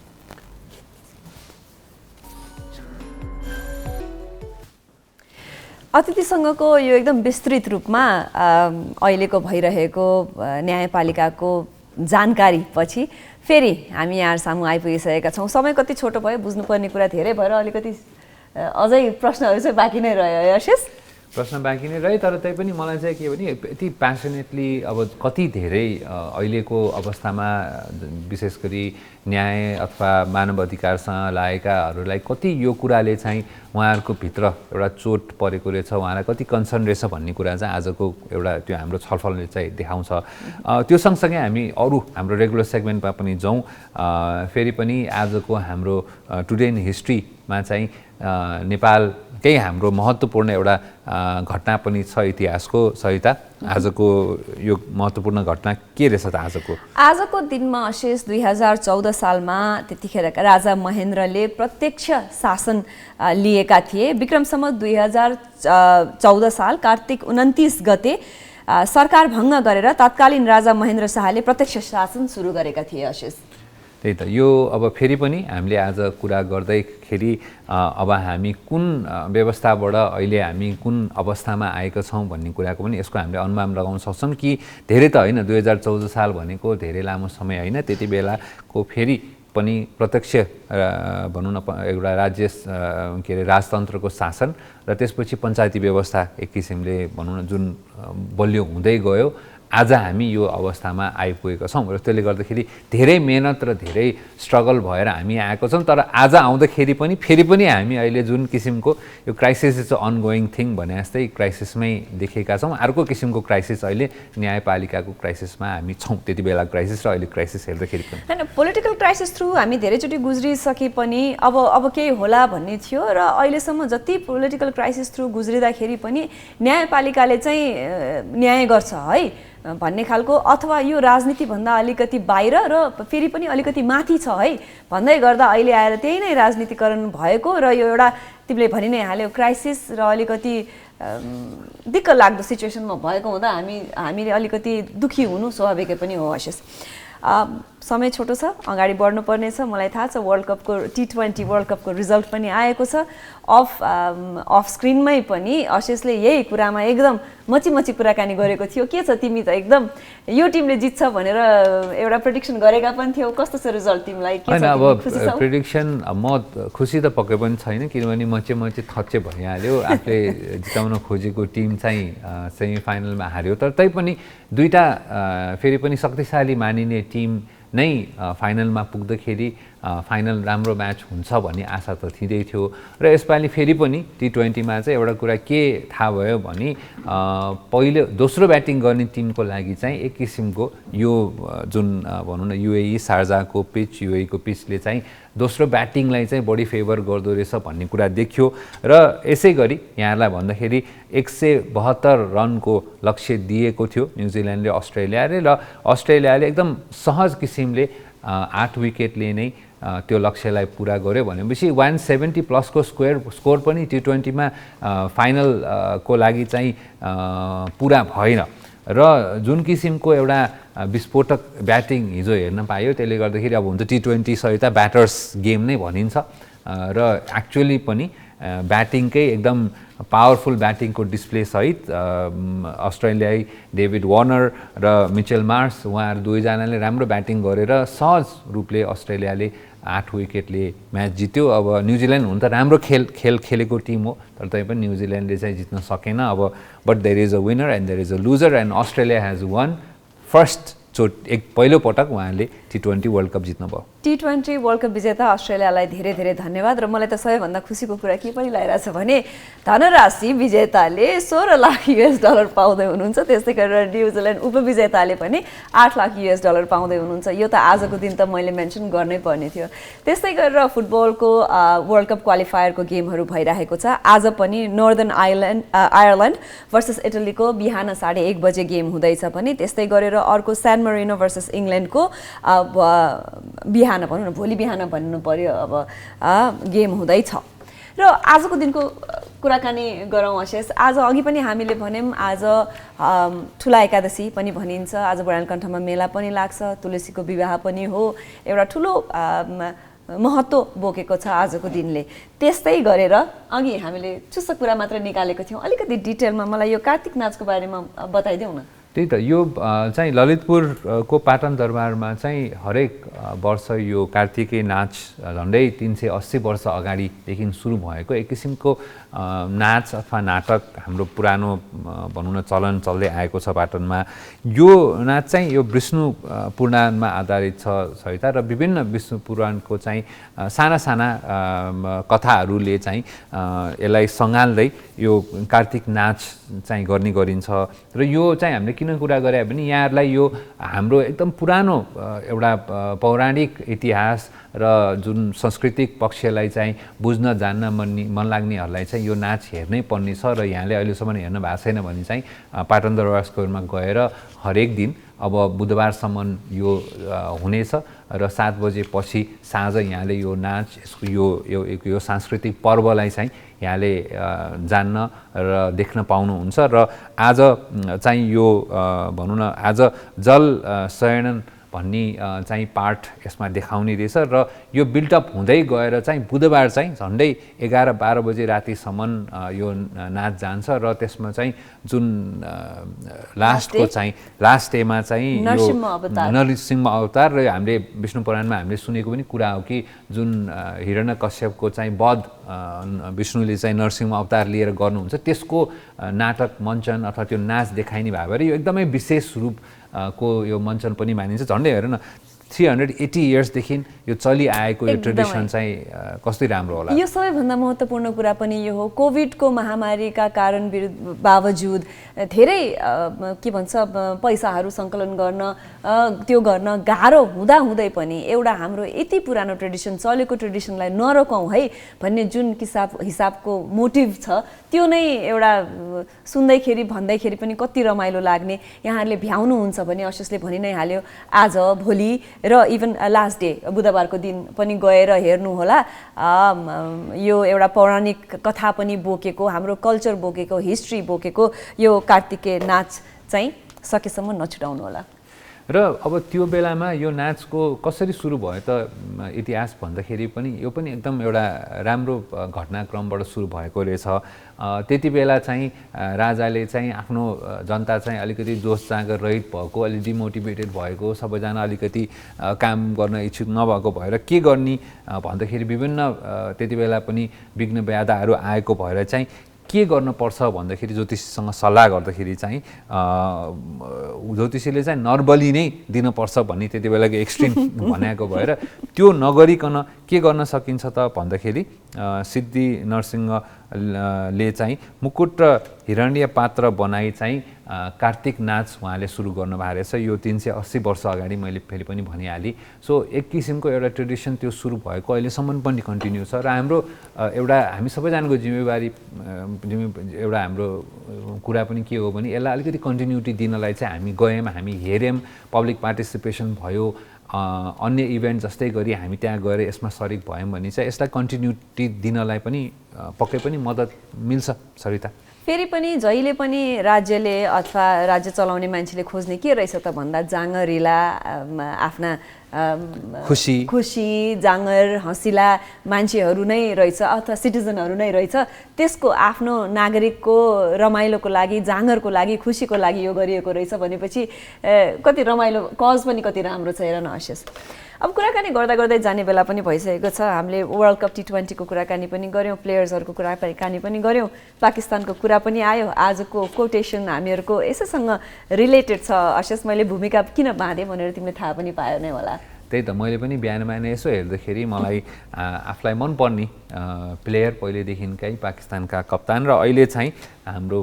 अतिथिसँगको यो एकदम विस्तृत रूपमा अहिलेको भइरहेको न्यायपालिकाको जानकारी पछि फेरि हामी यहाँ सामु आइपुगिसकेका छौँ। समय कति छोटो भयो, बुझ्नुपर्ने कुरा धेरै भएर अलिकति अझै प्रश्नहरू चाहिँ बाँकी नै रह्यो। यशेष प्रश्न बाँकी नै रहे, तर तै पनि मलाई चाहिँ के भने यति प्यासनेटली अब कति धेरै अहिलेको अवस्थामा विशेष गरी न्याय अथवा मानव अधिकारसँग लागेकाहरूलाई कति यो कुराले चाहिँ उहाँहरूको भित्र एउटा चोट परेको रहेछ, उहाँलाई कति कन्सर्न रहेछ भन्ने कुरा चाहिँ आजको एउटा त्यो हाम्रो छलफलले चाहिँ देखाउँछ। त्यो सँगसँगै हामी अरू हाम्रो रेगुलर सेगमेन्टमा पनि जाउँ। फेरि पनि आजको हाम्रो टुडे इन हिस्ट्रीमा चाहिँ नेपालकै हाम्रो महत्त्वपूर्ण एउटा घटना पनि छ इतिहासको सहिता। आजको यो महत्त्वपूर्ण घटना के रहेछ त आजको दिनमा अशेष 2014 सालमा त्यतिखेरका राजा महेन्द्रले प्रत्यक्ष शासन लिएका थिए। विक्रम सम्वत 2014 साल कार्तिक 29 गते सरकार भङ्ग गरेर तत्कालीन राजा महेन्द्र शाहले प्रत्यक्ष शासन सुरु गरेका थिए। अशेष त्यही त यो अब फेरि पनि हामीले आज कुरा गर्दैखेरि अब हामी कुन व्यवस्थाबाट अहिले हामी कुन अवस्थामा आएका छौँ भन्ने कुराको पनि यसको हामीले अनुमान लगाउन सक्छौँ कि धेरै त होइन, 2014 साल भनेको धेरै लामो समय होइन। त्यति बेलाको फेरि पनि प्रत्यक्ष भनौँ न एउटा राज्य के अरे राजतन्त्रको शासन र त्यसपछि पञ्चायती व्यवस्था एक किसिमले भनौँ न जुन बलियो हुँदै गयो। आज हामी यो अवस्थामा आइपुगेका छौँ र त्यसले गर्दाखेरि धेरै मेहनत र धेरै स्ट्रगल भएर हामी आएको छौँ। तर आज आउँदाखेरि पनि फेरि पनि हामी अहिले जुन किसिमको यो क्राइसिस इज अनगोइङ थिङ भने जस्तै क्राइसिसमै देखेका छौँ। अर्को किसिमको क्राइसिस अहिले न्यायपालिकाको क्राइसिसमा हामी छौँ। त्यति बेला क्राइसिस र अहिले क्राइसिस हेर्दाखेरि पनि होइन, पोलिटिकल क्राइसिस थ्रु हामी धेरैचोटि गुज्रिसके पनि अब केही होला भन्ने थियो र अहिलेसम्म जति पोलिटिकल क्राइसिस थ्रु गुज्रिँदाखेरि पनि न्यायपालिकाले चाहिँ न्याय गर्छ है भन्ने खालको, अथवा यो राजनीतिभन्दा अलिकति बाहिर र फेरि पनि अलिकति माथि छ है भन्दै गर्दा अहिले आएर त्यही नै राजनीतिकरण भएको र यो एउटा तिमीले भनि नै हाल्यो क्राइसिस र अलिकति दिक्क लाग्दो सिचुएसनमा भएको हुँदा हामीले अलिकति दुखी हुनु स्वाभाविकै पनि हो। अशेष समय छोटो छ, अगाडि बढ्नुपर्ने छ। मलाई थाहा छ वर्ल्ड कपको T20 वर्ल्ड कपको रिजल्ट पनि आएको छ। अफ स्क्रिनमै पनि अशेषले यही कुरामा एकदम मची कुराकानी गरेको थियो। के छ, तिमी त एकदम यो टिमले जित्छ भनेर एउटा प्रेडिक्सन गरेका पनि थियौ। कस्तो छ रिजल्ट तिमीलाई? होइन, अब प्रेडिक्सन म खुसी त पक्कै पनि छैन, किनभने मची थच्चे भइहाल्यो। आफूले जिताउन खोजेको टिम चाहिँ सेमिफाइनलमा हार्यो। तर तैपनि दुईवटा फेरि पनि शक्तिशाली मानिने टिम नै फाइनलमा पुग्दाखेरि फाइनल राम्रो म्याच हुन्छ भन्ने आशा त थिँदै थियो र यसपालि फेरि पनि T20मा चाहिँ एउटा कुरा के थाहा भयो भने पहिलो दोस्रो ब्याटिङ गर्ने टिमको लागि चाहिँ एक किसिमको यो जुन भनौँ न UAE शारजाको पिच UAE को पिचले चाहिँ दोस्रो ब्याटिङलाई चाहिँ बढी फेभर गर्दो रहेछ भन्ने कुरा देखियो र यसै गरी यहाँलाई भन्दाखेरि 172 रनको लक्ष्य दिएको थियो न्युजिल्यान्डले अस्ट्रेलियाले र अस्ट्रेलियाले एकदम सहज किसिमले 8 विकेटले नै त्यो लक्ष्यलाई पुरा गर्यो भनेपछि 170 प्लसको स्कोर पनि T20मा फाइनल को लागि चाहिँ पुरा भएन र जुन किसिमको एउटा विस्फोटक ब्याटिङ हिजो हेर्न पायो त्यसले गर्दाखेरि अब हुन्छ T20 सहित ब्याटर्स गेम नै भनिन्छ र एक्चुअली पनि ब्याटिङकै एकदम पावरफुल ब्याटिङको डिस्प्ले सहित अस्ट्रेलियाई डेभिड वार्नर र मिचेल मार्स उहाँहरू दुवैजनाले राम्रो ब्याटिङ गरेर सहज रूपले अस्ट्रेलियाले 8 विकेटले म्याच जित्यो। अब न्युजिल्यान्ड हुन त राम्रो खेल खेलेको टिम हो तर तै पनि न्युजिल्यान्डले चाहिँ जित्न सकेन। अब but there is a winner and there is a loser and Australia has won first पहिलो पटक उहाँले T20 वर्ल्ड कप जित्नु भयो। T20 वर्ल्ड कप विजेता अस्ट्रेलियालाई धेरै धेरै धन्यवाद र मलाई त सबैभन्दा खुसीको कुरा के पनि लागिरहेछ भने धनराशि विजेताले $16 लाख पाउँदै हुनुहुन्छ त्यस्तै गरेर न्युजिल्यान्ड उपविजेताले पनि $8 लाख पाउँदै हुनुहुन्छ। यो त आजको दिन त मैले मेन्सन गर्नै पर्ने थियो। त्यस्तै गरेर फुटबलको वर्ल्ड कप क्वालिफायरको गेमहरू भइरहेको छ। आज पनि नर्दर्न आयरल्यान्ड भर्सेस इटलीको बिहान 1:30 बजे गेम हुँदैछ पनि। त्यस्तै गरेर अर्को सान मरिनो भर्सेस इङ्ल्यान्डको बिहान भनौँ न भोलि बिहान भन्नु पर्यो अब गेम हुँदैछ। र आजको दिनको कुराकानी गरौँ अशेष। आज अघि पनि हामीले भन्यौँ आज ठुला एकादशी पनि भनिन्छ, आज बडालकण्ठमा मेला पनि लाग्छ, तुलसीको विवाह पनि हो, एउटा ठुलो महत्त्व बोकेको छ आजको दिनले। त्यस्तै गरेर अघि हामीले चुस्स कुरा मात्र निकालेको थियौँ, अलिकति डिटेलमा मलाई यो कार्तिक नाचको बारेमा बताइदेऊ न। त्यही त यो चाहिँ ललितपुरको पाटन दरबारमा चाहिँ हरेक वर्ष यो कार्तिके नाच झन्डै 380 वर्ष अगाडिदेखि सुरु भएको एक किसिमको नाच अथवा नाटक हाम्रो पुरानो भनौँ न चलन चल्दै आएको छ पाटनमा। यो नाच चाहिँ यो विष्णु पुराणमा आधारित छ सहित र विभिन्न विष्णु पुराणको चाहिँ साना साना कथाहरूले चाहिँ यसलाई सँगाल्दै यो कार्तिक नाच चाहिँ गर्ने गरिन्छ। र यो चाहिँ हामीले किन कुरा गरे भने यहाँहरूलाई यो हाम्रो एकदम पुरानो एउटा पौराणिक इतिहास र जुन सांस्कृतिक पक्षलाई चाहिँ बुझ्न जान्न मन लाग्नेहरूलाई चाहिँ यो नाच हेर्नै पर्ने छ र यहाँले अहिलेसम्म हेर्न भएको छैन भने चाहिँ पाटन दरबार स्क्वायरमा गएर हरेक दिन अब बुधबारसम्म यो हुनेछ र 7 बजेपछि साँझ यहाँले यो नाच यो सांस्कृतिक पर्वलाई चाहिँ यहाँले जान्न र देख्न पाउनुहुन्छ। र आज चाहिँ यो भनौँ न आज जल शयनन भन्ने चाहिँ पाठ यसमा देखाउने रहेछ र यो बिल्डअप हुँदै गएर चाहिँ बुधबार चाहिँ झन्डै 11-12 बजे रातिसम्म यो नाच जान्छ र त्यसमा चाहिँ जुन लास्टको चाहिँ लास्ट डेमा चाहिँ नरसिंह अवतार र हामीले विष्णु पुराणमा हामीले सुनेको पनि कुरा हो कि जुन हिरण्यकश्यपको चाहिँ वध विष्णुले चाहिँ नरसिंह अवतार लिएर गर्नुहुन्छ त्यसको नाटक मञ्चन अथवा त्यो नाच देखाइने भयो भएर यो एकदमै विशेष रूप को यो मञ्चन पनि मानिन्छ। झन्डै हेर न 380 इयर्सदेखि यो चलिआएको यो ट्रेडिसन चाहिँ कस्तै राम्रो होला। यो सबैभन्दा महत्त्वपूर्ण कुरा पनि यो हो कोभिडको महामारीका कारण बावजुद धेरै के भन्छ पैसाहरू सङ्कलन गर्न त्यो गर्न गाह्रो हुँदै पनि एउटा हाम्रो यति पुरानो ट्रेडिसन चलेको ट्रेडिसनलाई नरोकौँ है भन्ने जुन हिसाबको मोटिभ छ त्यो नै एउटा सुन्दैखेरि भन्दैखेरि पनि कति रमाइलो लाग्ने यहाँहरूले भ्याउनुहुन्छ भने अशेषले भनि नै हाल्यो आज भोलि र इभन लास्ट डे बुधबारको दिन पनि गएर हेर्नुहोला। यो एउटा पौराणिक कथा पनि बोकेको हाम्रो कल्चर बोकेको हिस्ट्री बोकेको यो कार्तिके नाच चाहिँ सकेसम्म नछुटाउनु होला। र अब त्यो बेलामा यो नाचको कसरी सुरु भयो त इतिहास भन्दाखेरि पनि यो पनि एकदम एउटा राम्रो घटनाक्रमबाट सुरु भएको रहेछ। त्यति बेला चाहिँ राजाले चाहिँ आफ्नो जनता चाहिँ अलिकति जोस जाँगर रहित भएको अलि डिमोटिभेटेड भएको सबैजना अलिकति काम गर्न इच्छुक नभएको भएर के गर्ने भन्दाखेरि विभिन्न त्यति बेला पनि विघ्न बाधाहरू आएको भएर चाहिँ के गर्नुपर्छ भन्दाखेरि ज्योतिषीसँग सल्लाह गर्दाखेरि चाहिँ ज्योतिषीले चाहिँ नर्मली नै दिनुपर्छ भन्ने त्यति बेलाको एक्सट्रिम भनेको भएर त्यो नगरिकन के गर्न सकिन्छ त भन्दाखेरि सिद्धि नरसिंहले चाहिँ मुकुट र हिरण्य पात्र बनाई चाहिँ कार्तिक नाच उहाँले सुरु गर्नुभएको रहेछ। यो 380 वर्ष अगाडि मैले फेरि पनि भनिहालेँ। सो एक किसिमको एउटा ट्रेडिसन त्यो सुरु भएको अहिलेसम्म पनि कन्टिन्यू छ र हाम्रो एउटा हामी सबैजनाको जिम्मेवारी एउटा हाम्रो कुरा पनि के हो भने यसलाई अलिकति कन्टिन्युटी दिनलाई चाहिँ हामी गयौँ, हामी हेऱ्यौँ, पब्लिक पार्टिसिपेसन भयो, अन्य इभेन्ट जस्तै गरी हामी त्यहाँ गएर यसमा सरिक भयौँ भने चाहिँ यसलाई कन्टिन्युटी दिनलाई पनि पक्कै पनि मद्दत मिल्छ सरिता। फेरि पनि जहिले पनि राज्यले अथवा राज्य चलाउने मान्छेले खोज्ने के रहेछ त भन्दा जाँगरिला आफ्ना खुसी जाँगर हँसिला मान्छेहरू नै रहेछ अथवा सिटिजनहरू नै रहेछ। त्यसको आफ्नो नागरिकको रमाइलोको लागि, जाँगरको लागि, खुसीको लागि यो गरिएको रहेछ भनेपछि कति रमाइलो कज पनि कति राम्रो छ हेर न आशिष। अब कुराकानी गर्दा गर्दै जाने बेला पनि भइसकेको छ। हामीले वर्ल्ड कप T20 को कुराकानी पनि गऱ्यौँ, प्लेयर्सहरूको कुराकानी पनि गऱ्यौँ, पाकिस्तानको कुरा पनि आयो। आजको कोटेसन हामीहरूको यसैसँग रिलेटेड छ। आशिष, मैले भूमिका किन बाँधेँ भनेर तिमीले थाहा पनि पायो नै होला। त्यही त मैले पनि बिहान यसो हेर्दाखेरि मलाई आफूलाई मनपर्ने प्लेयर पहिलेदेखिकै पाकिस्तानका कप्तान र अहिले चाहिँ हाम्रो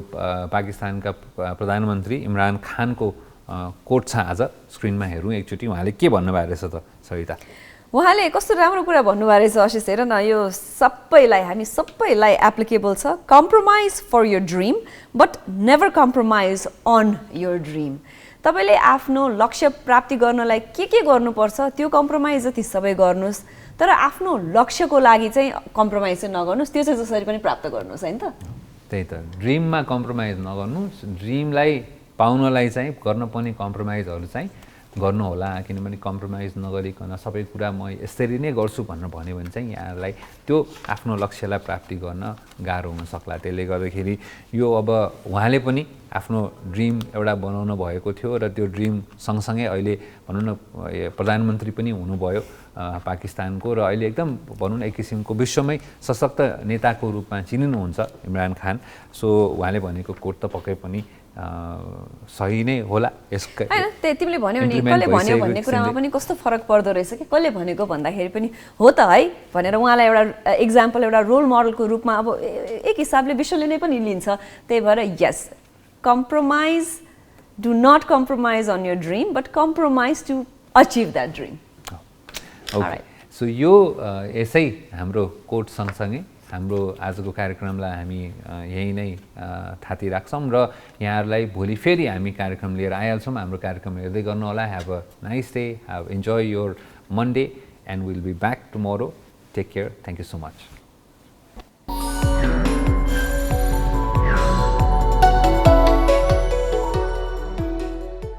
पाकिस्तानका प्रधानमन्त्री इमरान खानको कोट छ। आज स्क्रिनमा हेरौँ एकचोटि, उहाँले के भन्नुभएको रहेछ त सरिता? उहाँले कस्तो राम्रो कुरा भन्नुभएको रहेछ आशिष, हेर न। यो सबैलाई, हामी सबैलाई एप्लिकेबल छ। Compromise for your dream but never compromise on your dream. तपाईँले आफ्नो लक्ष्य प्राप्ति गर्नलाई के गर्नुपर्छ त्यो कम्प्रोमाइज जति सबै गर्नुहोस्, तर आफ्नो लक्ष्यको लागि चाहिँ कम्प्रोमाइज चाहिँ नगर्नुहोस्। त्यो चाहिँ जसरी पनि प्राप्त गर्नुहोस्, होइन त? त्यही त, ड्रिममा कम्प्रोमाइज नगर्नुहोस्, ड्रिमलाई पाउनलाई चाहिँ गर्नुपर्ने कम्प्रोमाइजहरू चाहिँ गर्नु होला। किनभने कम्प्रोमाइज नगरिकन सबै कुरा म यसरी नै गर्छु भनेर भन्यो भने चाहिँ यहाँलाई त्यो आफ्नो लक्ष्यलाई प्राप्ति गर्न गाह्रो हुन सक्ला। त्यसले गर्दाखेरि यो अब उहाँले पनि आफ्नो ड्रिम एउटा बनाउनु भएको थियो र त्यो ड्रिम सँगसँगै अहिले भनौँ न प्रधानमन्त्री पनि हुनुभयो पाकिस्तानको र अहिले एकदम भनौँ न एक किसिमको विश्वमै सशक्त नेताको रूपमा चिनिनुहुन्छ इमरान खान। सो उहाँले भनेको कोट त पक्कै पनि सही नै होला। यसको हैन, तिमीले भन्यौ नि कसले भन्यो भन्ने कुरामा पनि कस्तो फरक पर्दो रहेछ कि कसले भनेको भन्दाखेरि पनि हो त है भनेर उहाँलाई एउटा एक्जाम्पल, एउटा रोल मोडलको रूपमा अब एक हिसाबले विश्वले नै पनि लिन्छ। त्यही भएर यस, compromise, do not compromise on your dream but compromise to achieve that dream. Okay, so यो यसै हाम्रो कोट सँगसँगै हाम्रो आजको कार्यक्रमलाई हामी यही नै थाती राख्छौँ र यहाँहरूलाई भोलि फेरि हामी कार्यक्रम लिएर आइहाल्छौँ। हाम्रो कार्यक्रम हेर्दै गर्नु होला। Have a nice day, have enjoy your Monday and will be back tomorrow. Take care, thank you so much.